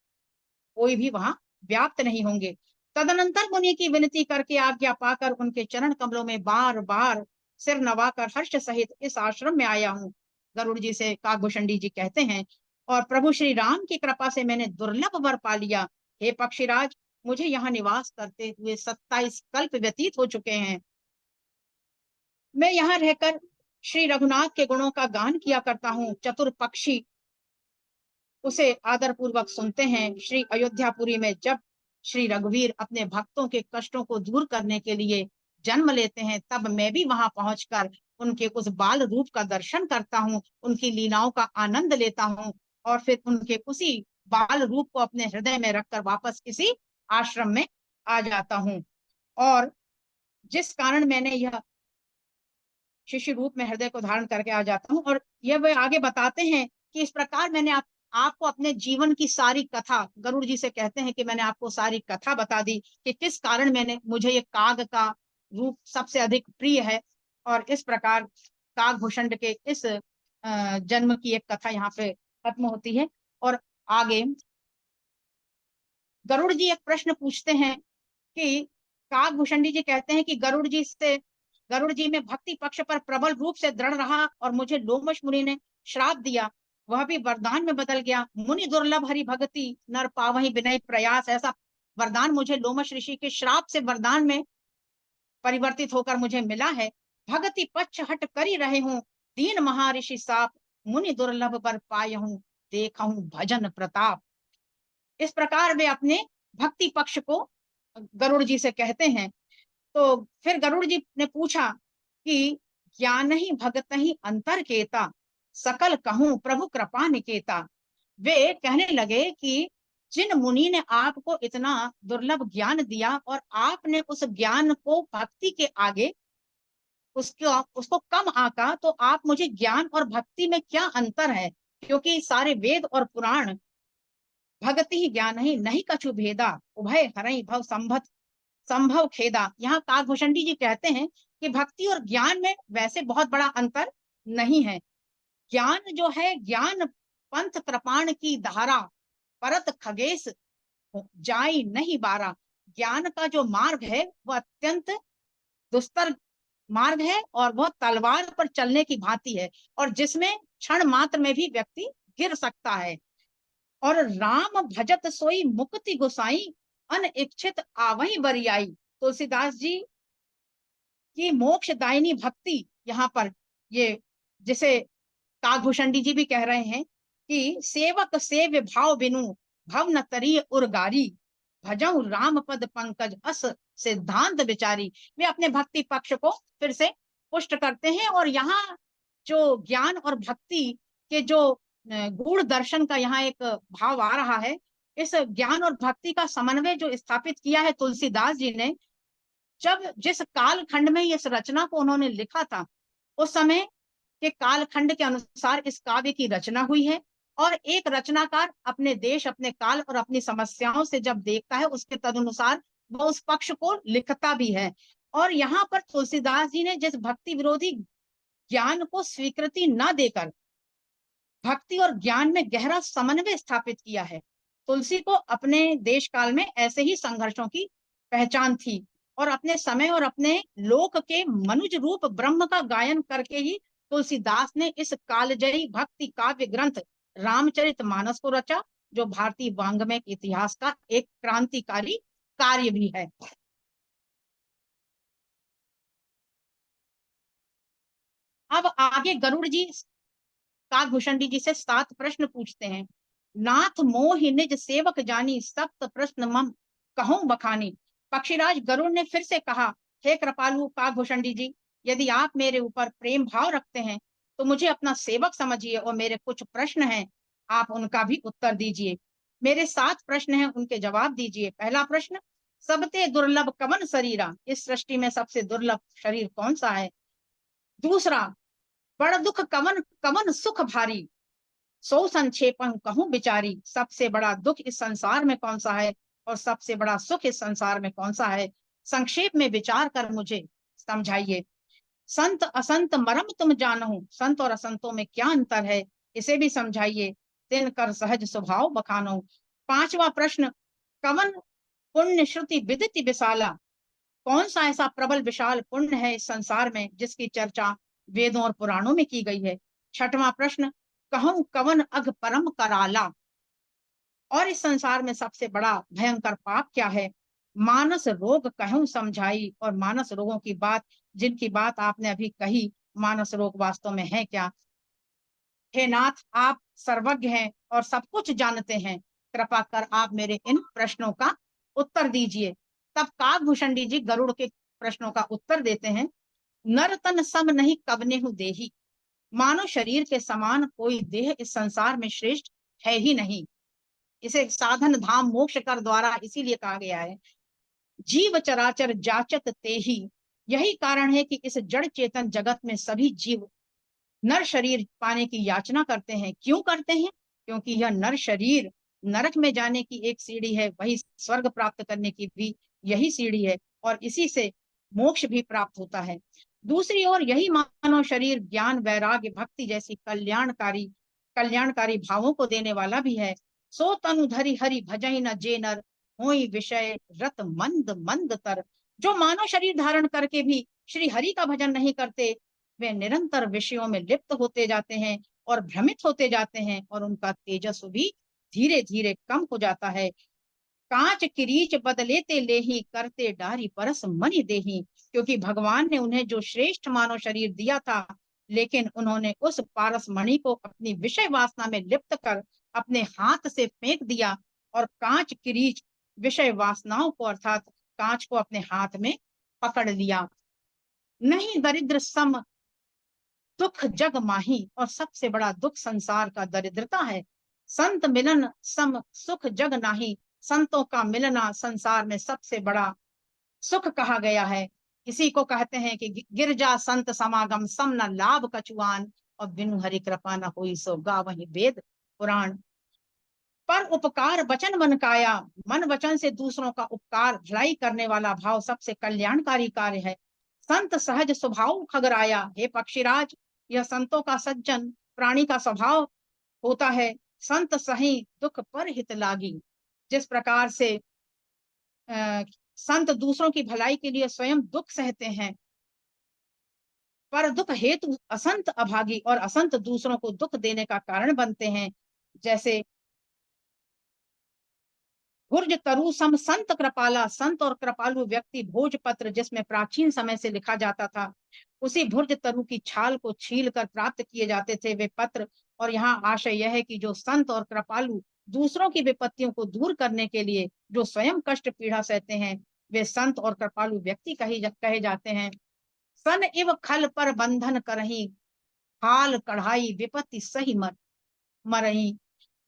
कोई भी वहां व्याप्त नहीं होंगे। तदनंतर मुनि की विनती करके आज्ञा पाकर उनके चरण कमलों में बार बार सिर नवाकर हर्ष सहित इस आश्रम में आया हूँ। गरुड़ जी से काकभूषण जी कहते हैं, और प्रभु श्री राम की कृपा से मैंने दुर्लभ वर पा लिया। हे पक्षीराज, मुझे यहाँ निवास करते हुए 27 कल्प व्यतीत हो चुके हैं। मैं यहाँ रहकर श्री रघुनाथ के गुणों का गान किया करता हूँ। चतुर पक्षी उसे आदर पूर्वक सुनते हैं। श्री अयोध्यापुरी में जब श्री रघुवीर अपने भक्तों के कष्टों को दूर करने के लिए जन्म लेते हैं, तब मैं भी वहां पहुंचकर उनके उस बाल रूप का दर्शन करता हूँ, उनकी लीलाओं का आनंद लेता हूँ और फिर उनके उसी बाल रूप को अपने हृदय में रखकर वापस इसी आश्रम में आ जाता हूँ। और जिस कारण मैंने यह शिष्य रूप में हृदय को धारण करके आ जाता हूँ। और यह वे आगे बताते हैं कि इस प्रकार मैंने आपको अपने जीवन की सारी कथा, गरुड़ जी से कहते हैं कि मैंने आपको सारी कथा बता दी कि किस कारण मुझे ये काग का रूप सबसे अधिक प्रिय है। और इस प्रकार काकभूषण के इस जन्म की एक कथा यहाँ पे खत्म होती है। और आगे गरुड़ जी एक प्रश्न पूछते हैं कि काकभूषण जी कहते हैं कि गरुड़ जी में भक्ति पक्ष पर प्रबल रूप से दृढ़ रहा और मुझे लोमश मुनि ने श्राप दिया, वह भी वरदान में बदल गया। मुनि दुर्लभ हरि भक्ति नर पावहि विनय प्रयास, ऐसा वरदान मुझे लोमश ऋषि के श्राप से वरदान में परिवर्तित होकर मुझे मिला है। भगति पक्ष हट करी रहे हूँ, दीन महर्षि साप मुनि दुर्लभ पर पाए हूँ, देखा हूँ भजन प्रताप। इस प्रकार वे अपने भक्ति पक्ष को गरुड़ जी से कहते हैं। तो फिर गरुड़ जी ने पूछा कि ज्ञान ही भगत ही अंतर केता, सकल कहूं प्रभु कृपा निकेता। वे कहने लगे कि जिन मुनि ने आपको इतना दुर्लभ ज्ञान दिया और आपने उस ज्ञान को भक्ति के आगे उसको कम आका, तो आप मुझे ज्ञान और भक्ति में क्या अंतर है, क्योंकि सारे वेद और पुराण भगति ही ज्ञान ही नहीं कछु भेदा, उभय हरई भव संभव खेदा। यहाँ काकभूषण जी कहते हैं कि भक्ति और ज्ञान में वैसे बहुत बड़ा अंतर नहीं है। ज्ञान जो है, ज्ञान पंथ कृपाण की धारा, परत खगेश जाई नहीं बारा। ज्ञान का जो मार्ग है वह अत्यंत दुस्तर मार्ग है और वह तलवार पर चलने की भांति है, और जिसमें क्षण मात्र में भी व्यक्ति गिर सकता है। और राम भजत सोई मुक्ति गुसाई, अनइच्छित आवही बरियाई। तुलसीदास जी की मोक्षदायिनी भक्ति यहाँ पर ये, जिसे काकभूषण जी भी कह रहे हैं कि सेवक सेव्य भाव बिनु भव न तरी उर्गारी, भजऊ राम पद पंकज अस सिद्धांत विचारी। वे अपने भक्ति पक्ष को फिर से पुष्ट करते हैं। और यहाँ जो ज्ञान और भक्ति के जो गूढ़ दर्शन का यहाँ एक भाव आ रहा है, इस ज्ञान और भक्ति का समन्वय जो स्थापित किया है तुलसीदास जी ने, जब जिस कालखंड में इस रचना को उन्होंने लिखा था, उस समय के कालखंड के अनुसार इस काव्य की रचना हुई है। और एक रचनाकार अपने देश, अपने काल और अपनी समस्याओं से जब देखता है, उसके तदनुसार वह उस पक्ष को लिखता भी है। और यहाँ पर तुलसीदास जी ने जिस भक्ति विरोधी ज्ञान को स्वीकृति न देकर भक्ति और ज्ञान में गहरा समन्वय स्थापित किया है। तुलसी को अपने देश काल में ऐसे ही संघर्षों की पहचान थी, और अपने समय और अपने लोक के मनुज रूप ब्रह्म का गायन करके ही तुलसीदास ने इस कालजयी भक्ति काव्य ग्रंथ रामचरितमानस को रचा, जो भारतीय वांग्मय इतिहास का एक क्रांतिकारी कार्य भी है। अब आगे गरुड़ जी काकभूषण जी से 7 प्रश्न पूछते हैं। नाथ मोहि निज सेवक जानी, सप्त प्रश्न मम कहूं बखानी। पक्षीराज गरुड़ ने फिर से कहा, हे कृपालु काकभूषण जी, यदि आप मेरे ऊपर प्रेम भाव रखते हैं तो मुझे अपना सेवक समझिए, और मेरे कुछ प्रश्न हैं, आप उनका भी उत्तर दीजिए। मेरे 7 प्रश्न हैं, उनके जवाब दीजिए। पहला प्रश्न, सबते दुर्लभ कवन शरीरा, इस सृष्टि में सबसे दुर्लभ शरीर कौन सा है। दूसरा, बड़ दुख कवन कवन सुख भारी, सो संक्षेपं कहूं विचारी। सबसे बड़ा दुख इस संसार में कौन सा है और सबसे बड़ा सुख इस संसार में कौन सा है, संक्षेप में विचार कर मुझे समझाइए। संत असंत मरम तुम जानहु, संत और असंतों में क्या अंतर है, इसे भी समझाइए। तिन कर सहज स्वभाव बखानो। 5वां प्रश्न, कवन पुण्य श्रुति विदिति विशाला, कौन सा ऐसा प्रबल विशाल पुण्य है इस संसार में जिसकी चर्चा वेदों और पुराणों में की गई है। 6वां प्रश्न, कहूं कवन अघ परम कराला, और इस संसार में सबसे बड़ा भयंकर पाप क्या है। मानस रोग कहूं समझाई, और मानस रोगों की बात, जिनकी बात आपने अभी कही, मानस रोग वास्तव में है क्या। हे नाथ, आप सर्वज्ञ हैं और सब कुछ जानते हैं, कृपा कर आप मेरे इन प्रश्नों का उत्तर दीजिए। तब काकभूषण जी गरुड़ के प्रश्नों का उत्तर देते हैं। नर तन सम नहीं कवनेहु देही, मानव शरीर के समान कोई देह इस संसार में श्रेष्ठ है ही नहीं। इसे साधन धाम मोक्ष कर द्वारा इसीलिए कहा गया है। जीव चराचर जाचत ते ही, यही कारण है कि इस जड़ चेतन जगत में सभी जीव नर शरीर पाने की याचना करते हैं। क्यों करते हैं? क्योंकि यह नर शरीर नरक में जाने की एक सीढ़ी है, वही स्वर्ग प्राप्त करने की भी यही सीढ़ी है, और इसी से मोक्ष भी प्राप्त होता है। दूसरी ओर यही मानव शरीर ज्ञान, वैराग्य, भक्ति जैसी कल्याणकारी भावों को देने वाला भी है। सो तनु धरि हरि भजहि न जे नर, होई विषय रत मंद मंद तर। जो मानव शरीर धारण करके भी श्री हरि का भजन नहीं करते, वे निरंतर विषयों में लिप्त होते जाते हैं और भ्रमित होते जाते हैं, और उनका तेजस्व भी धीरे धीरे कम हो जाता है। कांच किरीच बदलेते लेही, करते डारी परस मनि देही। क्योंकि भगवान ने उन्हें जो श्रेष्ठ मानव शरीर दिया था, लेकिन उन्होंने उस पारस मणि को अपनी विषय वासना में लिप्त कर अपने हाथ से फेंक दिया, और कांच किरीच विषय वासनाओं को अर्थात कांच को अपने हाथ में पकड़ लिया। नहीं दरिद्र सम दुख जग माही, और सबसे बड़ा दुख संसार का दरिद्रता है। संत मिलन सम सुख जग नाही, संतों का मिलना संसार में सबसे बड़ा सुख कहा गया है। इसी को कहते हैं कि गिरजा संत समागम सम न लाभ कछुआन, और बिनु हरि कृपा न होई सो गावहि वेद पुराण। पर उपकार वचन मन काया, मन वचन से दूसरों का उपकार भलाई करने वाला भाव सबसे कल्याणकारी कार्य है। संत सहज स्वभाव खगराया, हे पक्षीराज, यह संतों का सज्जन प्राणी का स्वभाव होता है। संत सही दुख पर हित लागी। जिस प्रकार से संत दूसरों की भलाई के लिए स्वयं दुख सहते हैं, पर दुख हेतु असंत अभागी और असंत दूसरों को दुख देने का कारण बनते हैं। जैसे गुर्ज तरु सम संत कृपाला, संत और कृपालु व्यक्ति भोजपत्र जिसमें प्राचीन समय से लिखा जाता था, उसी भुर्ज तरु की छाल को छील कर प्राप्त किए जाते थे वे पत्र। और यहाँ आशय यह है कि जो संत और कृपालु दूसरों की विपत्तियों को दूर करने के लिए जो स्वयं कष्ट पीड़ा सहते हैं, वे संत और कृपालु व्यक्ति कहे जाते हैं। सन इव खल पर बंधन करही, हाल कढ़ाई विपत्ति सही मरही।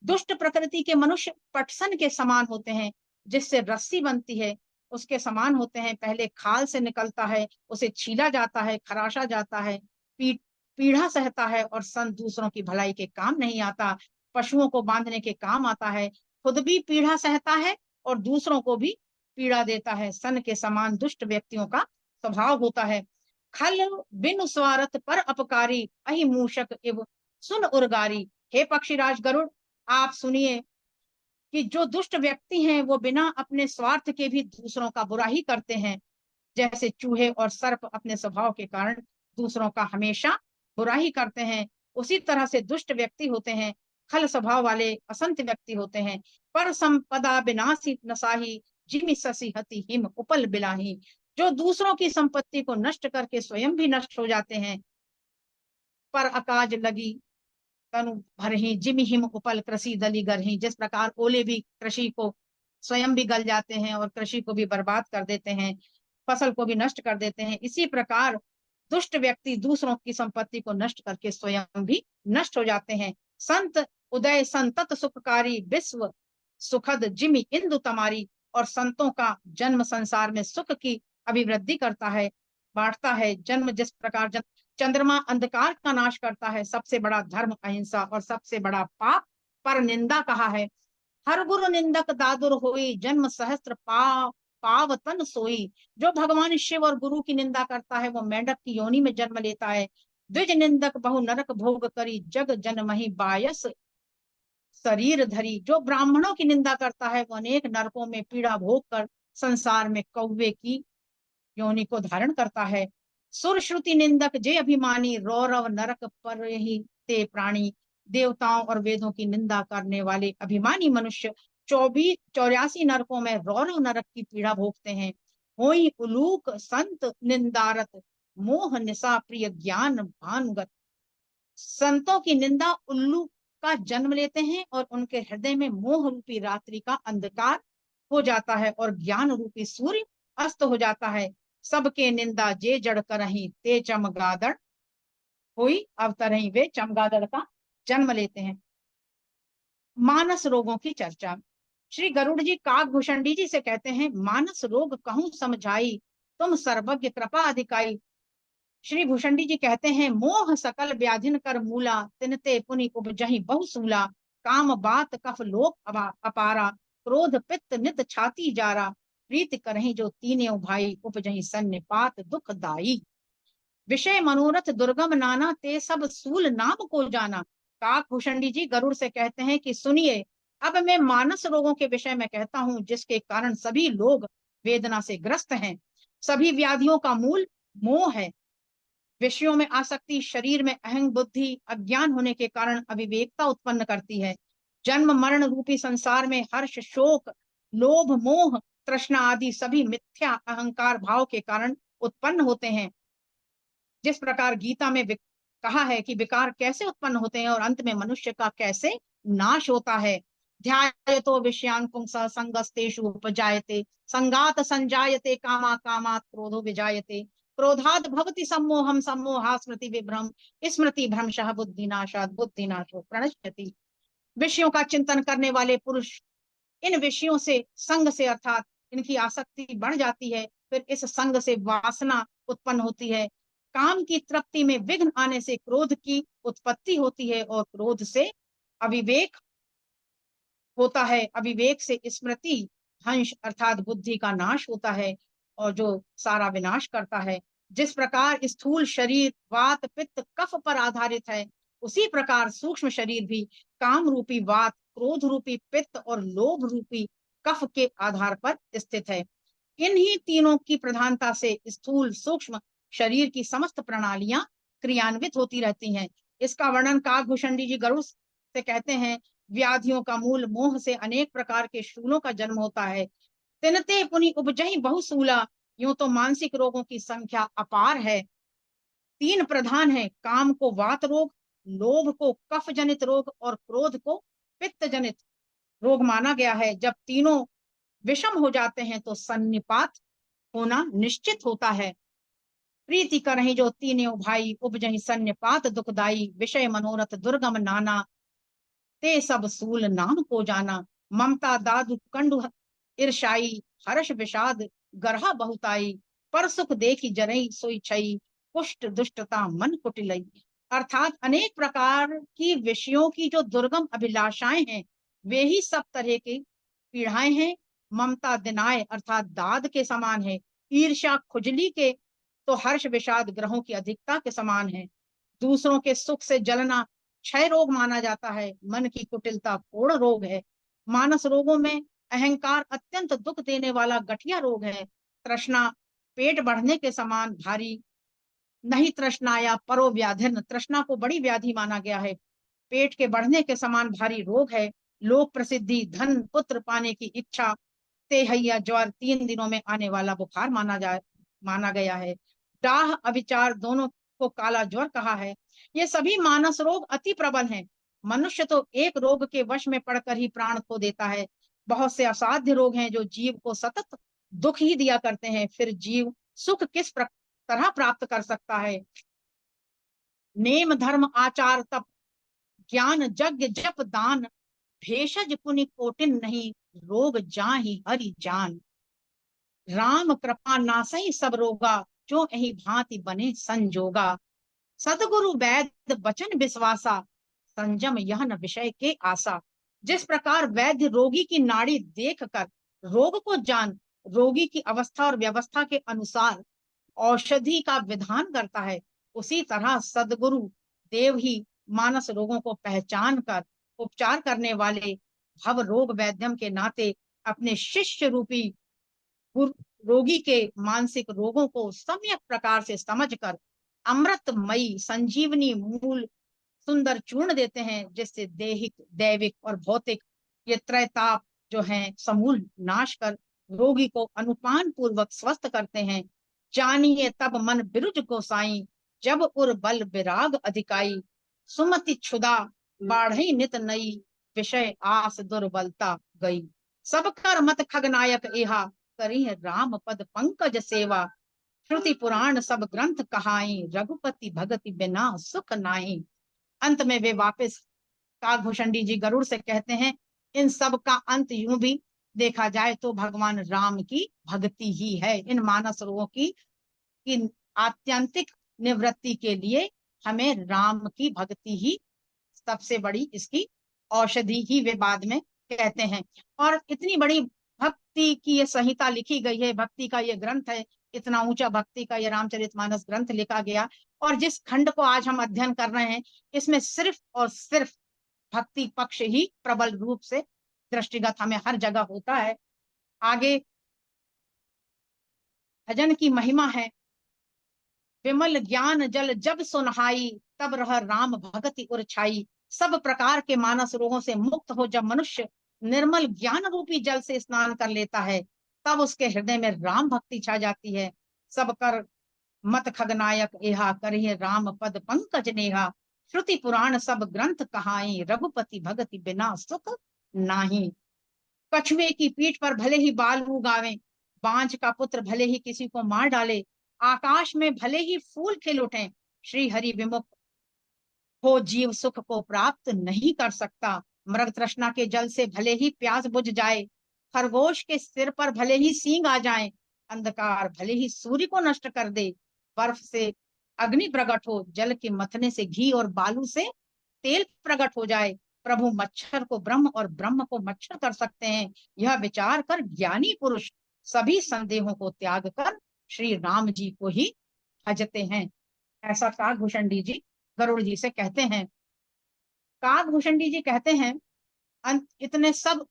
दुष्ट प्रकृति के मनुष्य पटसन के समान होते हैं, जिससे रस्सी बनती है उसके समान होते हैं। पहले खाल से निकलता है, उसे छीला जाता है, खराशा जाता है, पीढ़ा सहता है, और सन दूसरों की भलाई के काम नहीं आता, पशुओं को बांधने के काम आता है, खुद भी पीढ़ा सहता है और दूसरों को भी पीड़ा देता है। सन के समान दुष्ट व्यक्तियों का स्वभाव होता है। खल बिन स्वार्थ पर अपकारी, अहि मूषक इव सुन उर्गारी। हे पक्षीराज गरुड़, आप सुनिए कि जो दुष्ट व्यक्ति हैं वो बिना अपने स्वार्थ के भी दूसरों का बुरा ही करते हैं। जैसे चूहे और सर्प अपने स्वभाव के कारण दूसरों का हमेशा बुरा ही करते हैं, उसी तरह से दुष्ट व्यक्ति होते हैं, खल स्वभाव वाले असंत व्यक्ति होते हैं। पर संपदा विनाशी नसाही, जिमि ससी हति हिम उपल बिलाही। जो दूसरों की संपत्ति को नष्ट करके स्वयं भी नष्ट हो जाते हैं। पर अकाज लगी तनु भरही, जिमि हिम उपल कृषि दली गरही। जिस प्रकार ओले भी कृषि को स्वयं भी गल जाते हैं और कृषि को भी बर्बाद कर देते हैं, फसल को भी नष्ट कर देते हैं, इसी प्रकार दुष्ट व्यक्ति दूसरों की संपत्ति को नष्ट करके स्वयं भी नष्ट हो जाते हैं। संत उदय संतत सुखकारी, विश्व सुखद जिमि इंदु तमारी। और संतों का जन्म संसार में सुख की अभिवृद्धि करता है, बांटता है। जन्म जिस प्रकार चंद्रमा अंधकार का नाश करता है, सबसे बड़ा धर्म अहिंसा और सबसे बड़ा पाप पर निंदा कहा है। हर गुरु निंदक दादुर होई, जन्म सहस्त्र पावतन सोई। जो भगवान शिव और गुरु की निंदा करता है वो मेंढक की योनि में जन्म लेता है। द्विज निंदक बहु नरक भोग करी, जग जन्महि बायस शरीर धरी। जो ब्राह्मणों की निंदा करता है वो अनेक नरकों में पीड़ा भोग कर संसार में कौवे की योनि को धारण करता है। सुर श्रुति निंदक जे अभिमानी, रौरव नरक पर ही ते प्राणी। देवताओं और वेदों की निंदा करने वाले अभिमानी मनुष्य 84 नरकों में रौरव नरक की पीड़ा भोगते हैं। होई उलूक संत निंदारत, मोह निशा प्रिय ज्ञान भानुगत। संतों की निंदा उल्लू का जन्म लेते हैं और उनके हृदय में मोह रूपी रात्रि का अंधकार हो जाता है और ज्ञान रूपी सूर्य अस्त हो जाता है। सबके निंदा जे जड़ करही, ते चमगादड़ हुई अवतरही। वे चमगादड़ का जन्म लेते हैं। मानस रोगों की चर्चा। श्री गरुड़ जी काकभूषण जी से कहते हैं, मानस रोग कहूं समझाई, तुम सर्वज्ञ कृपा अधिकाई। श्री भूषणी जी कहते हैं, मोह सकल व्याधिन कर मूला, तिनते पुनि उपजहि बहुसूला, काम बात कफ लोक अपारा, क्रोध पित्त नित छाती जारा, प्रीत करहि जो तीनों भाई, उपजहि सन्निपात दुखदाई। विषय मनोरथ दुर्गम नाना, ते सब सूल नाम को जाना। काक भूषणी जी गरुड़ से कहते हैं कि सुनिए, अब मैं मानस रोगों के विषय में कहता हूं, जिसके कारण सभी लोग वेदना से ग्रस्त हैं। सभी व्याधियों का मूल मोह है। विषयों में आसक्ति शरीर में अहंग बुद्धि अज्ञान होने के कारण अविवेकता उत्पन्न करती है। जन्म मरण रूपी संसार में हर्ष शोक लोभ मोह तृष्णा आदि सभी मिथ्या अहंकार भाव के कारण उत्पन्न होते हैं। जिस प्रकार गीता में कहा है कि विकार कैसे उत्पन्न होते हैं और अंत में मनुष्य का कैसे नाश होता है। ध्यायतो विषयान् पुंसः संगस्तेषु उपजायते, संगात संजायते कामा, कामात् क्रोधो विजायते, क्रोधात् भवति सम्मोहम, सम्मोहात् स्मृति विभ्रम, स्मृति भ्रंशः बुद्धिनाशात् बुद्धिनाशो प्रणश्यति। विषयों का चिंतन करने वाले पुरुष इन विषयों से संग से अर्थात इनकी आसक्ति बढ़ जाती है। फिर इस संग से वासना उत्पन्न होती है। काम की तृप्ति में विघ्न आने से क्रोध की उत्पत्ति होती है और क्रोध से अविवेक होता है। अविवेक से स्मृति हंस अर्थात बुद्धि का नाश होता है और जो सारा विनाश करता है। जिस प्रकार स्थूल शरीर वात पित्त कफ पर आधारित है, उसी प्रकार सूक्ष्म शरीर भी काम रूपी वात, क्रोध रूपी पित्त और लोभ रूपी कफ के आधार पर स्थित है। इन्हीं तीनों की प्रधानता से स्थूल सूक्ष्म शरीर की समस्त प्रणालियां क्रियान्वित होती रहती हैं। इसका वर्णन काकभूषणी जी गरुड़ से कहते हैं, व्याधियों का मूल मोह से अनेक प्रकार के शूलों का जन्म होता है। तिनते पुनि उपजहि बहुसूला, यूं तो मानसिक रोगों की संख्या अपार है। तीन प्रधान है, काम को वात रोग, लोभ को कफ जनित रोग और क्रोध को पित्त जनित रोग माना गया है। जब तीनों विषम हो जाते हैं तो सन्निपात होना निश्चित होता है। प्रीति करहि जो तीनों भाई, उपजहि सन्निपात दुखदाई, विषय मनोरथ दुर्गम नाना, ते सब सूल नाम को जाना। ममता दादु कंडु ईर्षाई, हर्ष विषाद गर्हा बहुताई, पर सुख देखी जरई सोई छई, कुष्ठ दुष्टता मन कुटिलई। अर्थात अनेक प्रकार की विषयों की जो दुर्गम अभिलाषाएं हैं, वे ही सब तरह की पीड़ाएं हैं। ममता दिनाय अर्थात दाद के समान है। ईर्ष्या खुजली के तो हर्ष विषाद ग्रहों की अधिकता के समान है। दूसरों के सुख से जलना क्षय रोग माना जाता है। मन की कुटिलता पूर्ण रोग है। मानस रोगों में अहंकार अत्यंत दुख देने वाला गठिया रोग है। तृष्णा पेट बढ़ने के समान भारी, नहीं तृष्णाया परो व्याधिन, तृष्णा को बड़ी व्याधि माना गया है। पेट के बढ़ने के समान भारी रोग है। लोक प्रसिद्धि धन पुत्र पाने की इच्छा, तेहैया ज्वर 3 दिनों में आने वाला बुखार माना गया है। डाह अविचार दोनों को काला ज्वर कहा है। ये सभी मानस रोग अति प्रबल हैं। मनुष्य तो एक रोग के वश में पड़कर ही प्राण खो देता है। बहुत से असाध्य रोग हैं जो जीव को सतत दुख ही दिया करते हैं। फिर जीव सुख किस तरह प्राप्त कर सकता है। नेम धर्म आचार तप ज्ञान यज्ञ जप दान, भेषज पुनि कोटिन नहीं, रोग जाहि हरि जान। राम कृपा नासई सब रोगा, जो एहि भांति बने संजोगा। सतगुरु वैद्य बचन विश्वासा, संजम यह न विषय के आशा। जिस प्रकार वैद्य रोगी की नाड़ी देखकर रोग को जान रोगी की अवस्था और व्यवस्था के अनुसार औषधि का विधान करता है, उसी तरह सदगुरु देव ही मानस रोगों को पहचान कर उपचार करने वाले भव रोग वैद्यम के नाते अपने शिष्य रूपी रोगी के मानसिक रोगों को सम्यक प्रकार से समझकर अमृतमयी संजीवनी मूल सुंदर चूर्ण देते हैं, जिससे देहिक दैविक और भौतिक ये त्रैताप जो हैं समूल नाश कर रोगी को अनुपान पूर्वक स्वस्थ करते हैं। जानिए तब मन बिरुज गोसाई, जब उर बल विराग अधिकाई। सुमति क्षुदा बाढ़ई नित नई, विषय आस दुर्बलता गई। सब कर मत खगनायक एहा, करी राम पद पंकज सेवा। श्रुति पुराण सब ग्रंथ कहाई, रघुपति भगति बिना सुख नाई। अंत में वे वापस काकभूषणी जी गरुड़ से कहते हैं, इन सब का अंत यूं भी देखा जाए तो भगवान राम की भक्ति ही है। इन मानस रोगों की आत्यंतिक निवृत्ति के लिए हमें राम की भक्ति ही सबसे बड़ी इसकी औषधि ही वे बाद में कहते हैं। और इतनी बड़ी भक्ति की ये संहिता लिखी गई है, भक्ति का ये ग्रंथ है, इतना ऊंचा भक्ति का ये रामचरितमानस ग्रंथ लिखा गया, और जिस खंड को आज हम अध्ययन कर रहे हैं इसमें सिर्फ और सिर्फ भक्ति पक्ष ही प्रबल रूप से दृष्टिगत हमें हर जगह होता है। आगे भजन की महिमा है, विमल ज्ञान जल जब सुनहाई, तब रह राम भगति उर छाई। सब प्रकार के मानस रोगों से मुक्त हो जब मनुष्य निर्मल ज्ञान रूपी जल से स्नान कर लेता है, तब उसके हृदय में राम भक्ति छा जाती है। सब कर मत खगनायक एहा, करिए राम पद पंकज नेहा। श्रुति पुराण सब ग्रंथ कहाई, रघुपति भगति बिना सुख नाही। कछुए की पीठ पर भले ही बाल उगावे, बांझ का पुत्र भले ही किसी को मार डाले, आकाश में भले ही फूल खिल उठे, श्री हरि विमुख हो जीव सुख को प्राप्त नहीं कर सकता। मृग तृष्णा के जल से भले ही प्यास बुझ जाए, खरगोश के सिर पर भले ही सींग आ जाए, अंधकार भले ही सूर्य को नष्ट कर दे, बर्फ से अग्नि प्रकट हो, जल के मथने से घी और बालू से तेल प्रकट हो जाए, प्रभु मच्छर को ब्रह्म और ब्रह्म को मच्छर कर सकते हैं। यह विचार कर ज्ञानी पुरुष सभी संदेहों को त्याग कर श्री राम जी को ही भजते हैं। ऐसा काकभूषण जी गरुड़ जी से कहते हैं। काकभूषण जी कहते हैं, इतने सब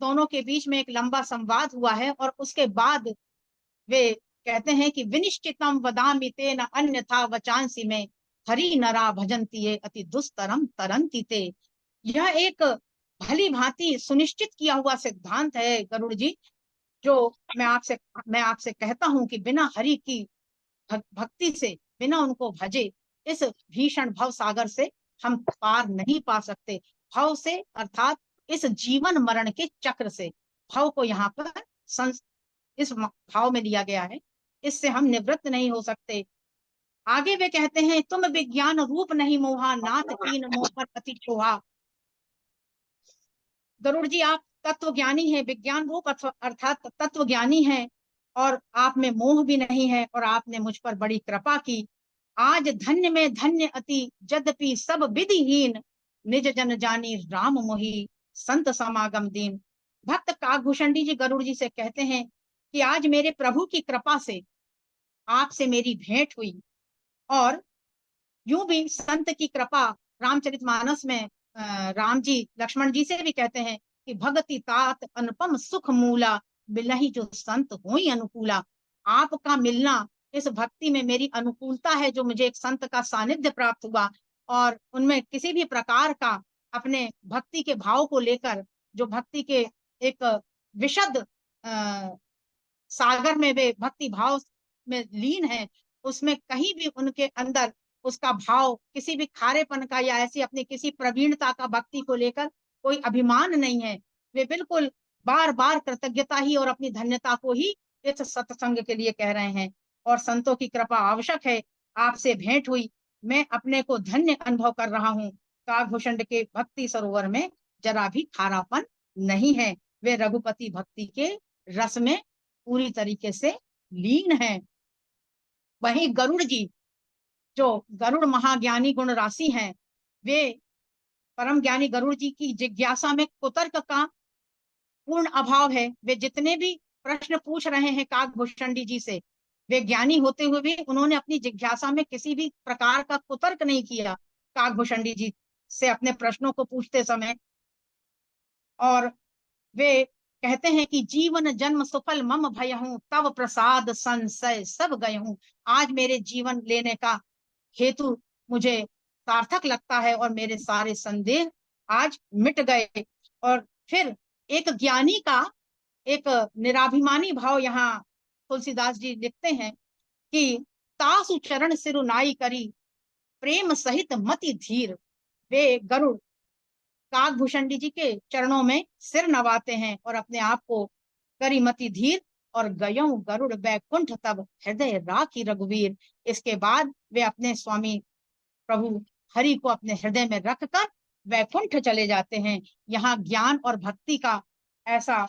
दोनों के बीच में एक लंबा संवाद हुआ है, और उसके बाद वे कहते हैं कि विनिश्चितम वदामि तेन अन्यथा वचांसी में, हरि नरा भजन्ति ये अति दुस्तरम तरंति ते। यह एक भली भांति सुनिश्चित किया हुआ सिद्धांत है गरुड़ जी, जो मैं आपसे कहता हूं कि बिना हरि की भक्ति से, बिना उनको भजे, इस भीषण भव सागर से हम पार नहीं पा सकते। भव से अर्थात इस जीवन मरण के चक्र से, भव को यहाँ पर इस भाव में लिया गया है, इससे हम निवृत्त नहीं हो सकते। आगे वे कहते हैं, तुम विज्ञान रूप नहीं मोहा, नाथ कीन मोह पर अति छोहा। गरुड़ जी आप तत्व ज्ञानी है, विज्ञान रूप अर्थात तत्व ज्ञानी है, और आप में मोह भी नहीं है, और आपने मुझ पर बड़ी कृपा की। आज धन्य में धन्य अति, यद्यपि सब विधिहीन, निज जन जानी राम मोही, संत समागम दीन। भक्त काकभूषण जी गरुड़ जी से कहते हैं कि आज मेरे प्रभु की कृपा से आपसे मेरी भेंट हुई, और यूं भी संत की कृपा रामचरितमानस में राम जी लक्ष्मण जी से भी कहते हैं कि भगति तात अनुपम सुख मूला, मिलहि जो संत होई अनुकूला। आपका मिलना, इस भक्ति में मेरी अनुकूलता है, जो मुझे एक संत का सानिध्य प्राप्त हुआ, और उनमें किसी भी प्रकार का अपने भक्ति के भाव को लेकर, जो भक्ति के एक विशद सागर में वे भक्ति भाव में लीन है, उसमें कहीं भी उनके अंदर उसका भाव किसी भी खारेपन का या ऐसी अपनी किसी प्रवीणता का भक्ति को लेकर कोई अभिमान नहीं है। वे बिल्कुल बार बार कृतज्ञता ही और अपनी धन्यता को ही इस सत्संग के लिए कह रहे हैं, और संतों की कृपा आवश्यक है। आपसे भेंट हुई, मैं अपने को धन्य अनुभव कर रहा हूँ। काकभूषण के भक्ति सरोवर में जरा भी खारापन नहीं है, वे रघुपति भक्ति के रस में पूरी तरीके से लीन है। वहीं गरुड़ जी, जो गरुड़ महाज्ञानी गुण राशि हैं, वे परम ज्ञानी गरुड़ जी की जिज्ञासा में कुतर्क का पूर्ण अभाव है। वे जितने भी प्रश्न पूछ रहे हैं काकभूषण जी से, वे ज्ञानी होते हुए भी उन्होंने अपनी जिज्ञासा में किसी भी प्रकार का कुतर्क नहीं किया काकभूषण जी से अपने प्रश्नों को पूछते समय। और वे कहते हैं कि जीवन जन्म सुफल मम भयहूं, तव प्रसाद संशय सब गयहूं। आज मेरे जीवन लेने का हेतु मुझे सार्थक लगता है, और मेरे सारे संदेह आज मिट गए। और फिर एक ज्ञानी का एक निराभिमानी भाव यहाँ तुलसीदास जी लिखते हैं कि तासु चरण सिरुनाई करी, प्रेम सहित मति धीर। वे गरुड़ काकभूषण जी के चरणों में सिर नवाते हैं और अपने आप को करी मति धीर, और गयो गरुड़ बैकुंठ तब हृदय राखी रघुवीर। इसके बाद वे अपने स्वामी प्रभु हरि को अपने हृदय में रखकर वैकुंठ चले जाते हैं। यहाँ ज्ञान और भक्ति का ऐसा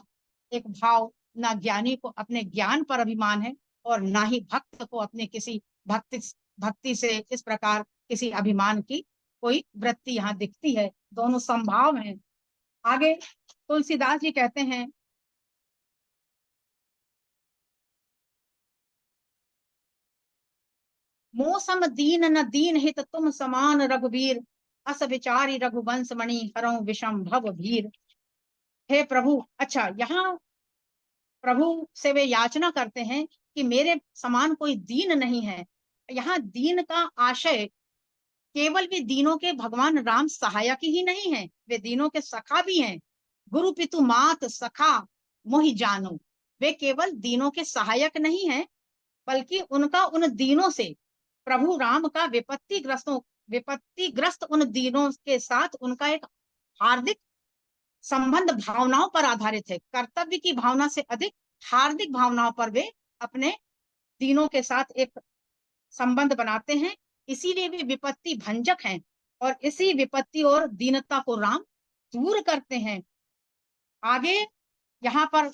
एक भाव, ना ज्ञानी को अपने ज्ञान पर अभिमान है, और ना ही भक्त को अपने किसी भक्ति भक्ति से इस प्रकार किसी अभिमान की कोई वृत्ति यहाँ दिखती है, दोनों संभाव हैं। आगे तुलसीदास जी कहते हैं, मौसम दीन न दीन हित तुम समान रघुवीर, अस विचारी रघुवंश मणि हरऊं विषम भव भीर। हे प्रभु, अच्छा यहाँ प्रभु से वे याचना करते हैं कि मेरे समान कोई दीन नहीं है। यहाँ दीन का आशय केवल वे दीनों के भगवान राम सहायक ही नहीं है, वे दीनों के सखा भी हैं। गुरु पितु मात सखा मोहि जानो, वे केवल दीनों के सहायक नहीं हैं, बल्कि उनका उन दीनों से, प्रभु राम का विपत्तिग्रस्त उन दीनों के साथ उनका एक हार्दिक संबंध भावनाओं पर आधारित है। कर्तव्य की भावना से अधिक हार्दिक भावनाओं पर वे अपने दीनों के साथ एक संबंध बनाते हैं, इसीलिए वे विपत्ति भंजक हैं और इसी विपत्ति और दीनता को राम दूर करते हैं। आगे यहाँ पर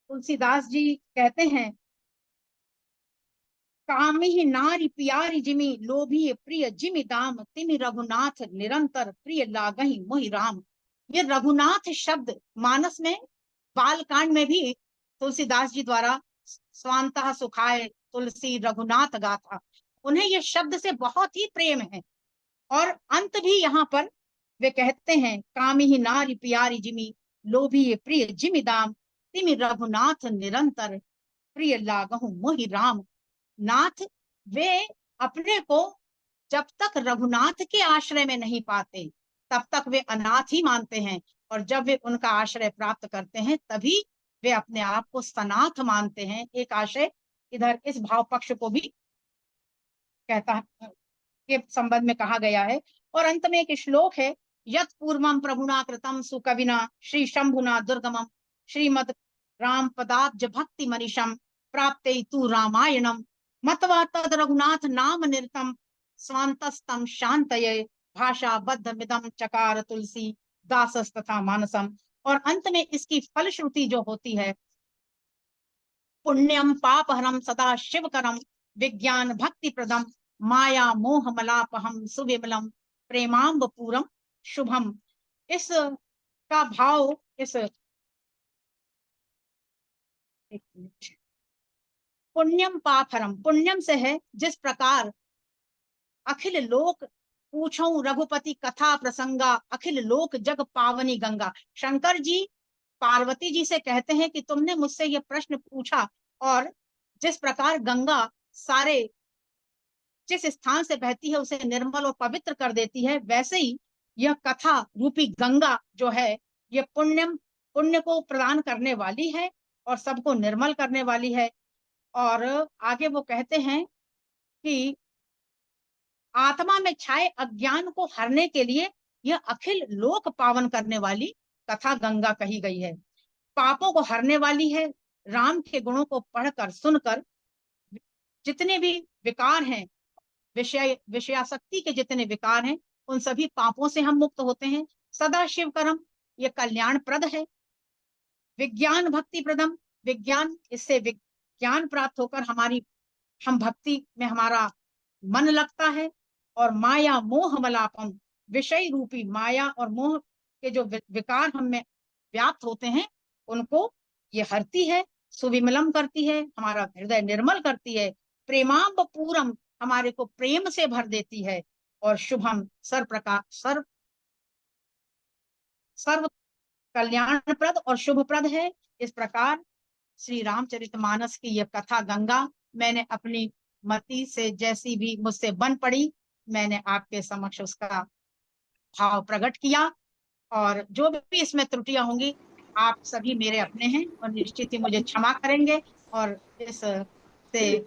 तुलसीदास जी कहते हैं, कामिहि नारी प्यारी जिमि लोभी प्रिय जिमि दाम, तिमि रघुनाथ निरंतर प्रिय लागहि मोहि राम। ये रघुनाथ शब्द मानस में बालकांड में भी तुलसीदास जी द्वारा स्वांतः सुखाए तुलसी रघुनाथ गाथा, उन्हें ये शब्द से बहुत ही प्रेम है। और अंत भी यहाँ पर वे कहते हैं, कामिहि नारी प्यारी जिमि लोभी प्रिय जिमि दाम, तिमि रघुनाथ निरंतर प्रिय लागहु मोहि राम। नाथ वे अपने को जब तक रघुनाथ के आश्रय में नहीं पाते तब तक वे अनाथ ही मानते हैं, और जब वे उनका आश्रय प्राप्त करते हैं तभी वे अपने आप को सनाथ मानते हैं। एक आशय इधर इस भाव पक्ष को भी कहता है के संबंध में कहा गया है। और अंत में एक श्लोक है, यत् पूर्वम प्रभुना कृतम सुकविना श्री शंभुना दुर्गमम, श्रीमद राम पदाब्ज भक्ति मनीषम प्राप्ते तु रामायणम, मत्वा तद रघुनाथ नाम निरतम स्वांतस्तम शांतये, भाषा बद्ध मिदम चकार तुलसी दासस तथा मानसम। और अंत में इसकी फलश्रुति जो होती है, पुण्यम पापहरम सदा शिवकरम, विज्ञान भक्ति प्रदम, माया मोह मलापहम सुविमलम, प्रेमांब पूरम शुभम। इस का भाव इस पुण्यम पापहरम, पुण्यम से है जिस प्रकार अखिल लोक पूछो रघुपति कथा प्रसंगा, अखिल लोक जग पावनी गंगा। शंकर जी पार्वती जी से कहते हैं कि तुमने मुझसे यह प्रश्न पूछा, और जिस प्रकार गंगा सारे जिस स्थान से बहती है उसे निर्मल और पवित्र कर देती है, वैसे ही यह कथा रूपी गंगा जो है यह पुण्य को प्रदान करने वाली है और सबको निर्मल करने वाली है। और आगे वो कहते हैं कि आत्मा में छाए अज्ञान को हरने के लिए यह अखिल लोक पावन करने वाली कथा गंगा कही गई है। पापों को हरने वाली है। राम के गुणों को पढ़कर सुनकर जितने भी विकार हैं, विषयासक्ति के जितने विकार हैं, उन सभी पापों से हम मुक्त होते हैं। सदा शिव कर्म ये कल्याण प्रद है। विज्ञान भक्ति प्रदम, विज्ञान, इससे विज्ञान प्राप्त होकर हम भक्ति में हमारा मन लगता है। और माया मोह मलापम, विषय रूपी माया और मोह के जो विकार हम में व्याप्त होते हैं उनको ये हरती है। सुविमलम करती है, हमारा हृदय निर्मल करती है। प्रेमांब पूरम, हमारे को प्रेम से भर देती है। और शुभम, सर्व कल्याणप्रद और शुभप्रद है। इस प्रकार श्री रामचरितमानस की यह कथा गंगा मैंने अपनी मति से जैसी भी मुझसे बन पड़ी, मैंने आपके समक्ष उसका भाव प्रकट किया। और जो भी इसमें त्रुटियां होंगी आप सभी मेरे अपने हैं और निश्चित ही मुझे क्षमा करेंगे। और इस से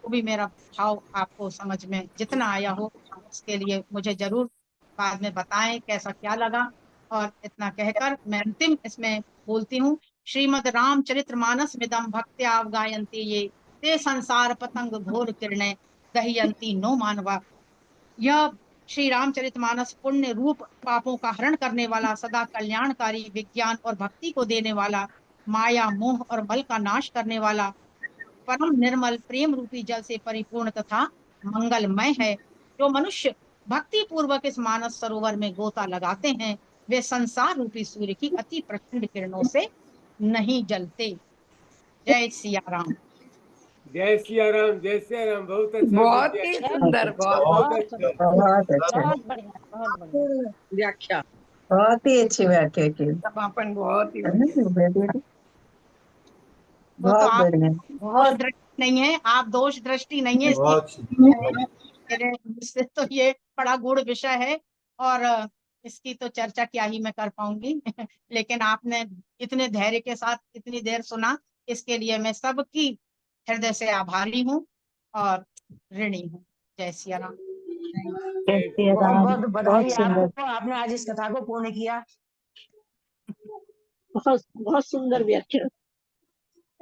वो भी मेरा भाव आपको समझ में जितना आया हो उसके लिए मुझे जरूर बाद में बताएं कैसा क्या लगा। और इतना कहकर मैं अंतिम इसमें बोलती हूँ, श्रीमद रामचरितमानस मिदम भक्त्या गायन्ति ये, ते संसार पतंग घोर किरणें दह्यन्ति नो मानवा। यह श्री रामचरितमानस पुण्य रूप पापों का हरण करने वाला, सदा कल्याणकारी, विज्ञान और भक्ति को देने वाला, माया मोह और बल का नाश करने वाला, परम निर्मल प्रेम रूपी जल से परिपूर्ण तथा मंगलमय है। जो मनुष्य भक्ति पूर्वक इस मानस सरोवर में गोता लगाते हैं, वे संसार रूपी सूर्य की अति प्रचंड किरणों से नहीं जलते। जय सिया राम। जय सिया राम, जय सिया राम। बहुत अच्छा बहुत विद्या, ही बहुत सुंदर, बहुत बहुत बहुत अच्छा। बहुत अच्छा, बहुत बढ़िया, बहुत बढ़िया। व्याख्या। बहुत ही अच्छी व्याख्या की समापन बहुत ही है ना बढ़िया। बेटी? वो तो बहुत आप बढ़िया। दोष दृष्टि नहीं है, आप दोष दृष्टि नहीं है, बहुत मेरे मुझसे तो ये बड़ा गूढ़ विषय है और इसकी तो चर्चा क्या ही मैं कर पाऊंगी। लेकिन आपने इतने धैर्य के साथ इतनी देर सुना, इसके लिए मैं सबकी हृदय से आभारी हूँ और ऋणी हूँ। जय सिया राम। जय सिया बहुत राम। बहुत बहुत बधाई सुंदर। आपको, आपने आज इस कथा को पूर्ण किया। बहुत बहुत सुंदर व्याख्या।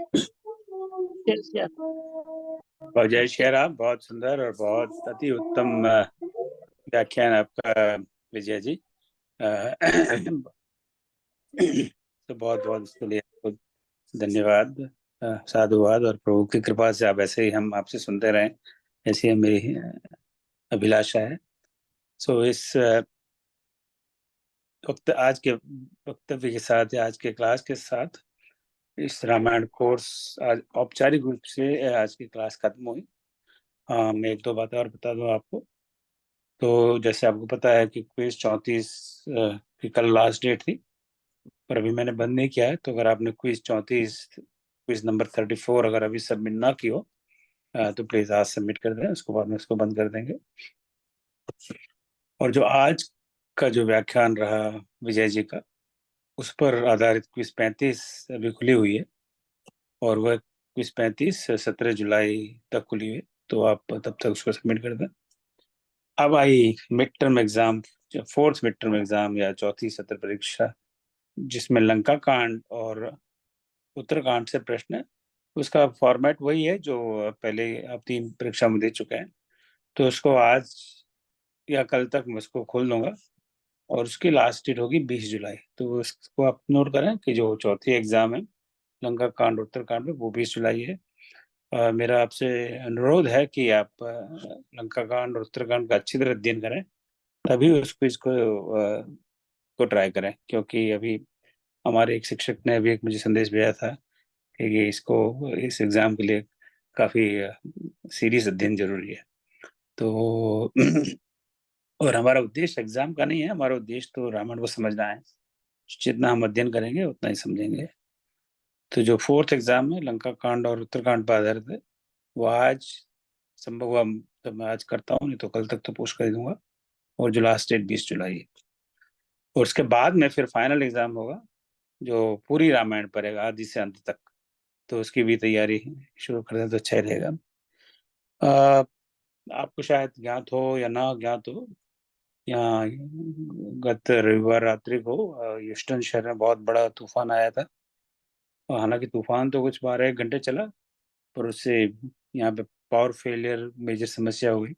जय सिया राम। और जय श्री राम, बहुत सुंदर और बहुत अति उत्तम व्याख्यान आपका विजय जी। तो बहुत बहुत इसके लिए आपको धन्यवाद, साधुवाद। और प्रभु की कृपा से आप ऐसे ही हम आपसे सुनते रहें, ऐसी है मेरी अभिलाषा है। सो इस वक्त आज के वक्तव्य के साथ या आज के क्लास के साथ इस रामायण कोर्स आज औपचारिक रूप से आज की क्लास खत्म हुई। मैं एक दो बातें और बता दूं आपको। तो जैसे आपको पता है कि क्विज 34 की कल लास्ट डेट थी, पर अभी मैंने बंद नहीं किया है। तो अगर आपने क्विज 34 क्विज नंबर 34 अगर अभी सबमिट ना की हो तो प्लीज आज सबमिट कर दें, उसके बाद में उसको बंद कर देंगे। और जो आज का जो व्याख्यान रहा विजय जी का, उस पर आधारित क्विज 35 अभी खुली हुई है और वह क्विज 35 17 जुलाई तक खुली हुई है, तो आप तब तक उसको सबमिट कर दें। अब आई mid term exam, fourth mid term exam या चौथी सत्र परीक्षा, जिसमें लंका कांड और उत्तरकांड से प्रश्न है। उसका फॉर्मेट वही है जो पहले आप 3 परीक्षा में दे चुके हैं। तो उसको आज या कल तक मैं उसको खोल दूंगा और उसकी लास्ट डेट होगी 20 जुलाई। तो उसको आप नोट करें कि जो चौथी एग्जाम है लंका कांड उत्तरकांड में, वो 20 जुलाई है। मेरा आपसे अनुरोध है कि आप लंका कांड और उत्तरकांड का अच्छी तरह अध्ययन करें, तभी उस क्विज को ट्राई करें। क्योंकि अभी हमारे एक शिक्षक ने अभी एक मुझे संदेश भेजा था कि इसको इस एग्जाम के लिए काफी सीरियस अध्ययन जरूरी है। तो और हमारा उद्देश्य एग्जाम का नहीं है, हमारा उद्देश्य तो रामायण को समझना है। जितना हम अध्ययन करेंगे उतना ही समझेंगे। तो जो फोर्थ एग्जाम है लंका कांड और उत्तरकांड पर आधारित है, वो आज संभव हुआ तो मैं आज करता हूँ, नहीं तो कल तक तो पोस्ट कर दूंगा। और जो लास्ट डेट 20 जुलाई है। और उसके बाद में फिर फाइनल एग्जाम होगा जो पूरी रामायण पढ़ेगा आदि से अंत तक। तो उसकी भी तैयारी शुरू कर दें तो अच्छा रहेगा। आपको शायद ज्ञात हो या ना ज्ञात हो, यहाँ गत रविवार रात्रि को ह्यूस्टन शहर में बहुत बड़ा तूफान आया था। हालांकि तूफान तो कुछ 12 घंटे चला, पर उससे यहाँ पे पावर फेलियर मेजर समस्या हुई।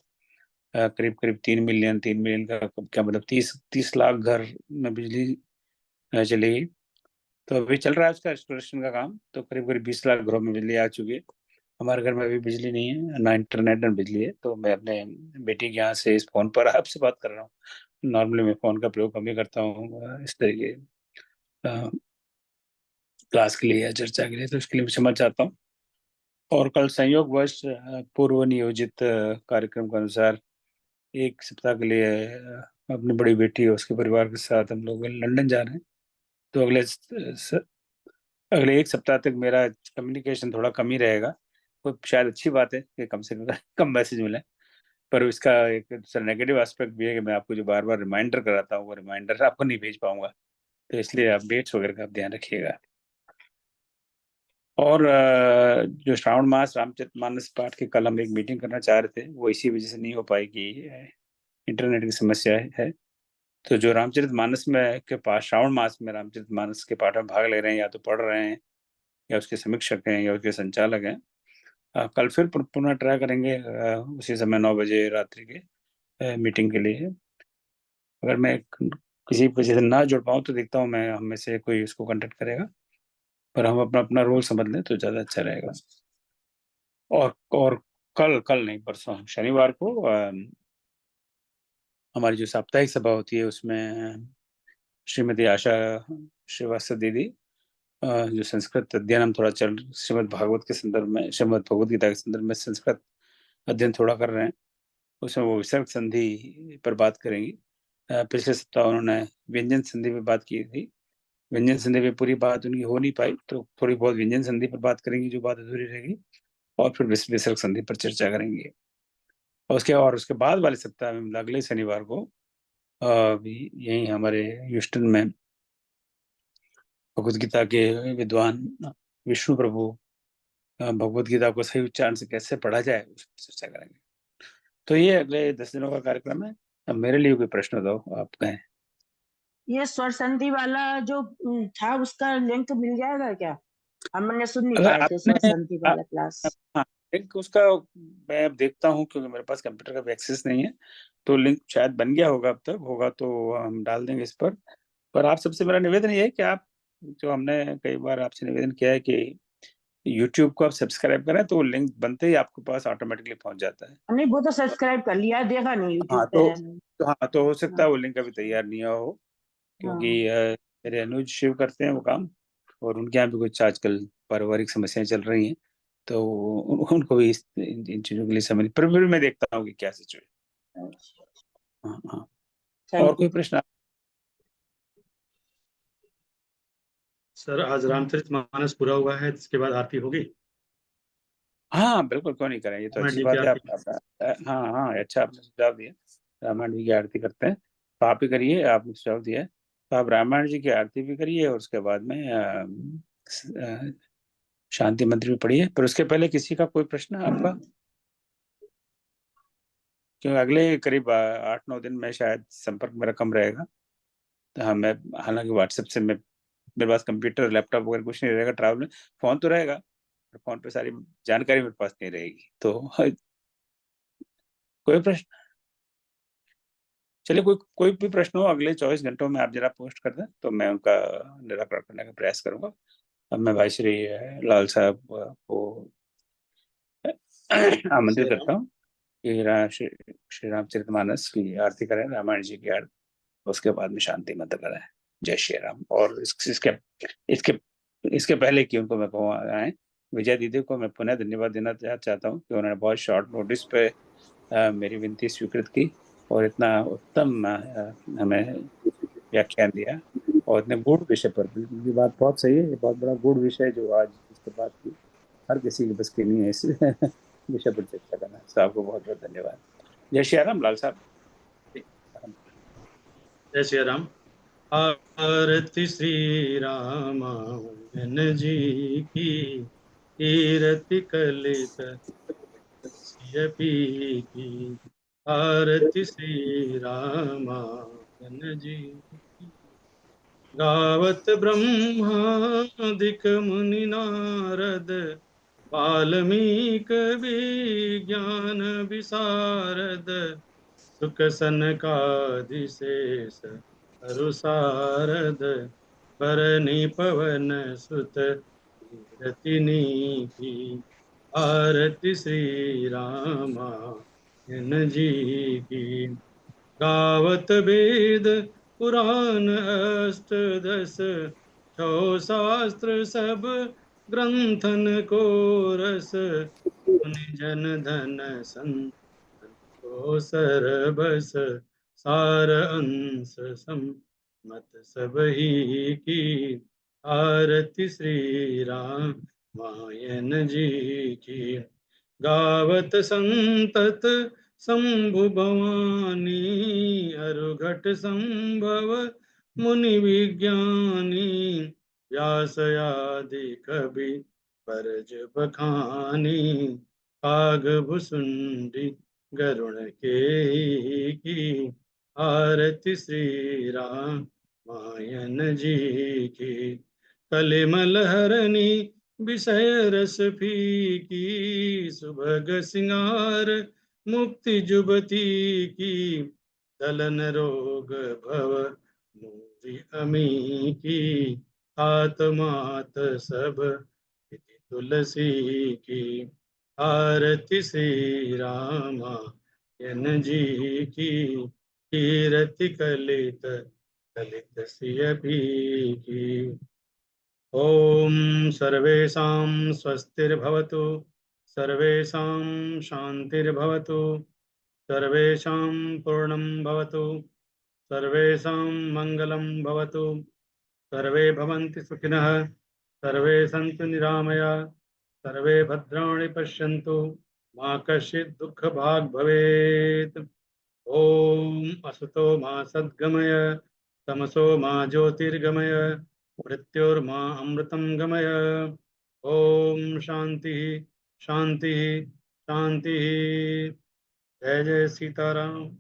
करीब करीब 3 मिलियन का क्या मतलब 30 लाख घर में बिजली चली गई। तो अभी चल रहा है उसका रेस्टोरेशन का काम। तो करीब करीब 20 लाख घरों में बिजली आ चुकी है। हमारे घर में अभी बिजली नहीं है, ना इंटरनेट ना बिजली है। तो मैं अपने बेटी के यहाँ से इस फोन पर आपसे बात कर रहा हूँ। नॉर्मली मैं फोन का प्रयोग कम ही करता हूँ इस तरीके क्लास के लिए या चर्चा के लिए, तो इसके लिए क्षमा चाहता हूँ। और कल संयोगवश पूर्व नियोजित कार्यक्रम के अनुसार 1 सप्ताह के लिए अपनी बड़ी बेटी और उसके परिवार के साथ हम लोग लंदन जा रहे हैं। तो अगले 1 सप्ताह तक मेरा कम्युनिकेशन थोड़ा कम ही रहेगा। तो शायद अच्छी बात है कि कम से कम मैसेज मिले। पर इसका एक दूसरा नेगेटिव एस्पेक्ट भी है कि मैं आपको जो बार बार रिमाइंडर कराता हूँ वो रिमाइंडर आपको नहीं भेज पाऊंगा। तो इसलिए अपडेट्स वगैरह का आप ध्यान रखिएगा। और जो श्रावण मास रामचरितमानस पाठ की कल हम एक मीटिंग करना चाह रहे थे, वो इसी वजह से नहीं हो पाई कि इंटरनेट की समस्या है। तो जो रामचरितमानस में के पाठ श्रावण मास में रामचरितमानस के पाठ में भाग ले रहे हैं, या तो पढ़ रहे हैं या उसके समीक्षक हैं या उसके संचालक हैं, कल फिर पुनः ट्राई करेंगे उसी समय 9 बजे रात्रि के मीटिंग के लिए। अगर मैं किसी वजह से ना जुड़ पाऊँ तो देखता हूँ मैं हम में से कोई उसको कांटेक्ट करेगा, पर हम अपना अपना रोल समझ लें तो ज़्यादा अच्छा रहेगा। और कल नहीं, परसों शनिवार को हमारी जो साप्ताहिक सभा होती है उसमें श्रीमती आशा श्रीवास्तव दीदी जो संस्कृत अध्ययन हम थोड़ा श्रीमद् भागवत के संदर्भ में, श्रीमद् भगवत गीता के संदर्भ में संस्कृत अध्ययन थोड़ा कर रहे हैं, उसमें वो विसर्ग संधि पर बात करेंगी। पिछले सप्ताह उन्होंने व्यंजन संधि पर बात की थी। व्यंजन संधि पे पूरी बात उनकी हो नहीं पाई, तो थोड़ी बहुत व्यंजन संधि पर बात करेंगी जो बात अधूरी रहेगी, और फिर विसर्ग संधि पर चर्चा करेंगे। और उसके बाद वाले सप्ताह में, अगले शनिवार को यही हमारे ह्यूस्टन में भगवत गीता के विद्वान विष्णु प्रभु भगवत गीता को सही उच्चारण से कैसे पढ़ा जाए उस पर चर्चा करेंगे। तो ये अगले 10 दिनों का कार्यक्रम है। अब मेरे लिए कोई प्रश्न दो, आप कहें। ये स्वर संधि वाला जो था उसका लिंक मिल जाएगा क्या? हमने सुन नहीं अगर पाए थे स्वर संधि वाला क्लास। हाँ, लिंक उसका मैं अब देखता हूँ, क्योंकि मेरे पास कंप्यूटर का भी एक्सेस नहीं है, तो लिंक शायद बन गया होगा, अब तक होगा तो हम डाल देंगे इस पर आप सबसे मेरा निवेदन ये है कि आप, जो हमने कई बार आपसे निवेदन किया है कि यूट्यूब को आप सब्सक्राइब करें, तो लिंक बनते ही आपके पास ऑटोमेटिकली पहुंच जाता है। नहीं, वो तो सब्सक्राइब कर लिया, देखा नहीं यूट्यूब हाँ, पे है नहीं। तो हो सकता है वो लिंक अभी तैयार नहीं हुआ हो, क्योंकि मेरे अनुज शिव करते हैं वो काम, और उनके यहाँ भी कुछ आजकल पारिवारिक समस्याएं चल रही हैं, तो उनको भी इन चीजों के लिए समझ, पर फिर मैं देखता हूँ कि क्या सिचुएशन। हाँ हाँ, और कोई प्रश्न? सर आज रामचरितमानस पूरा हुआ है, इसके बाद आरती होगी। हाँ बिल्कुल, क्यों नहीं करें, ये तो रामायण अच्छी जी की बात है। आरती। हाँ हाँ, अच्छा आपने सुझाव दिया, रामायण जी की आरती करते हैं, तो आप ही करिए, आपने सुझाव दिया है, तो आप रामायण जी की आरती भी करिए, और उसके बाद में शांति मंत्र भी पढ़िए। पर उसके पहले किसी का कोई प्रश्न है आपका? क्योंकि अगले करीब 8-9 दिन में शायद संपर्क मेरा कम रहेगा। तो हाँ, मैं हालांकि व्हाट्सएप से मेरे पास कंप्यूटर लैपटॉप वगैरह कुछ नहीं रहेगा, ट्रैवल में फोन तो रहेगा, पर फोन पे सारी जानकारी मेरे पास नहीं रहेगी। तो कोई प्रश्न? चलिए, कोई भी प्रश्न हो अगले 24 घंटों में आप जरा पोस्ट कर दें, तो मैं उनका निराकरण करने का प्रयास करूंगा। अब मैं भाई श्री लाल साहब को आमंत्रित करता हूँ कि श्री रामचरितमानस की आरती करें, रामायण जी की आरती, उसके बाद में शांति मंत्र करें। जय श्री राम। और इसके इसके इसके पहले कि उनको मैं आए, विजय दीदी को मैं पुनः धन्यवाद देना चाहता हूँ कि उन्होंने बहुत शॉर्ट नोटिस पे मेरी विनती स्वीकृत की, और इतना उत्तम हमें व्याख्यान दिया, और इतने गूढ़ विषय पर। ये बात बहुत सही है, ये बहुत बड़ा गूढ़ विषय जो आज इसके बाद की हर किसी की बस की नहीं है इस विषय पर चर्चा करना। तो आपको बहुत बहुत धन्यवाद। जय श्री राम। लाल साहब। जय श्री राम। आरती श्री रामायण जी की, कीरति कलित पी की। आरती श्री रामायण जी की, गावत ब्रह्मादिक मुनि नारद, वाल्मीक विज्ञान विशारद, सुख सनकादिशेष अरु सारद, बरनी पवन सुत कीरतिनी की। आरती श्री रामायण जी की, गावत वेद पुराण अष्टदश, छो शास्त्र सब ग्रंथन को रस, मुनि जन धन को सरबस, सार अंश मत सब ही की। आरती श्री रामायण जी की, गावत संतत शंभु भवानी, अरुघट संभव मुनि विज्ञानी, व्यास आदि कवि बरज बखानी, काग भुसुंडी गरुण के की। आरती श्री रामायण जी की, कलिमल हरणी विषय रस फीकी, सुभग सिंगार मुक्ति जुबती की, दलन रोग भव मूरि अमी की, आत्मात सब तुलसी की। आरती श्री रामायण जी की, कीर्ति कलित कलित सिय भी की। ओम सर्वेषां स्वस्तिर्भवतु, सर्वेषां शांतिर्भवतु, सर्वेषां पूर्णं भवतु, सर्वेषां मंगलं भवतु, सर्वे भवन्तु सुखिनः, सर्वे सन्तु निरामया, सर्वे भद्राणि पश्यन्तु, मा कश्चित् दुःखभाग् भवेत्। ओम असतो मा सद्गमय, तमसो मा ज्योतिर्गमय, मृत्योर्मा अमृतं गमय। ओम शांति शांति शांति। जय जय सीताराम।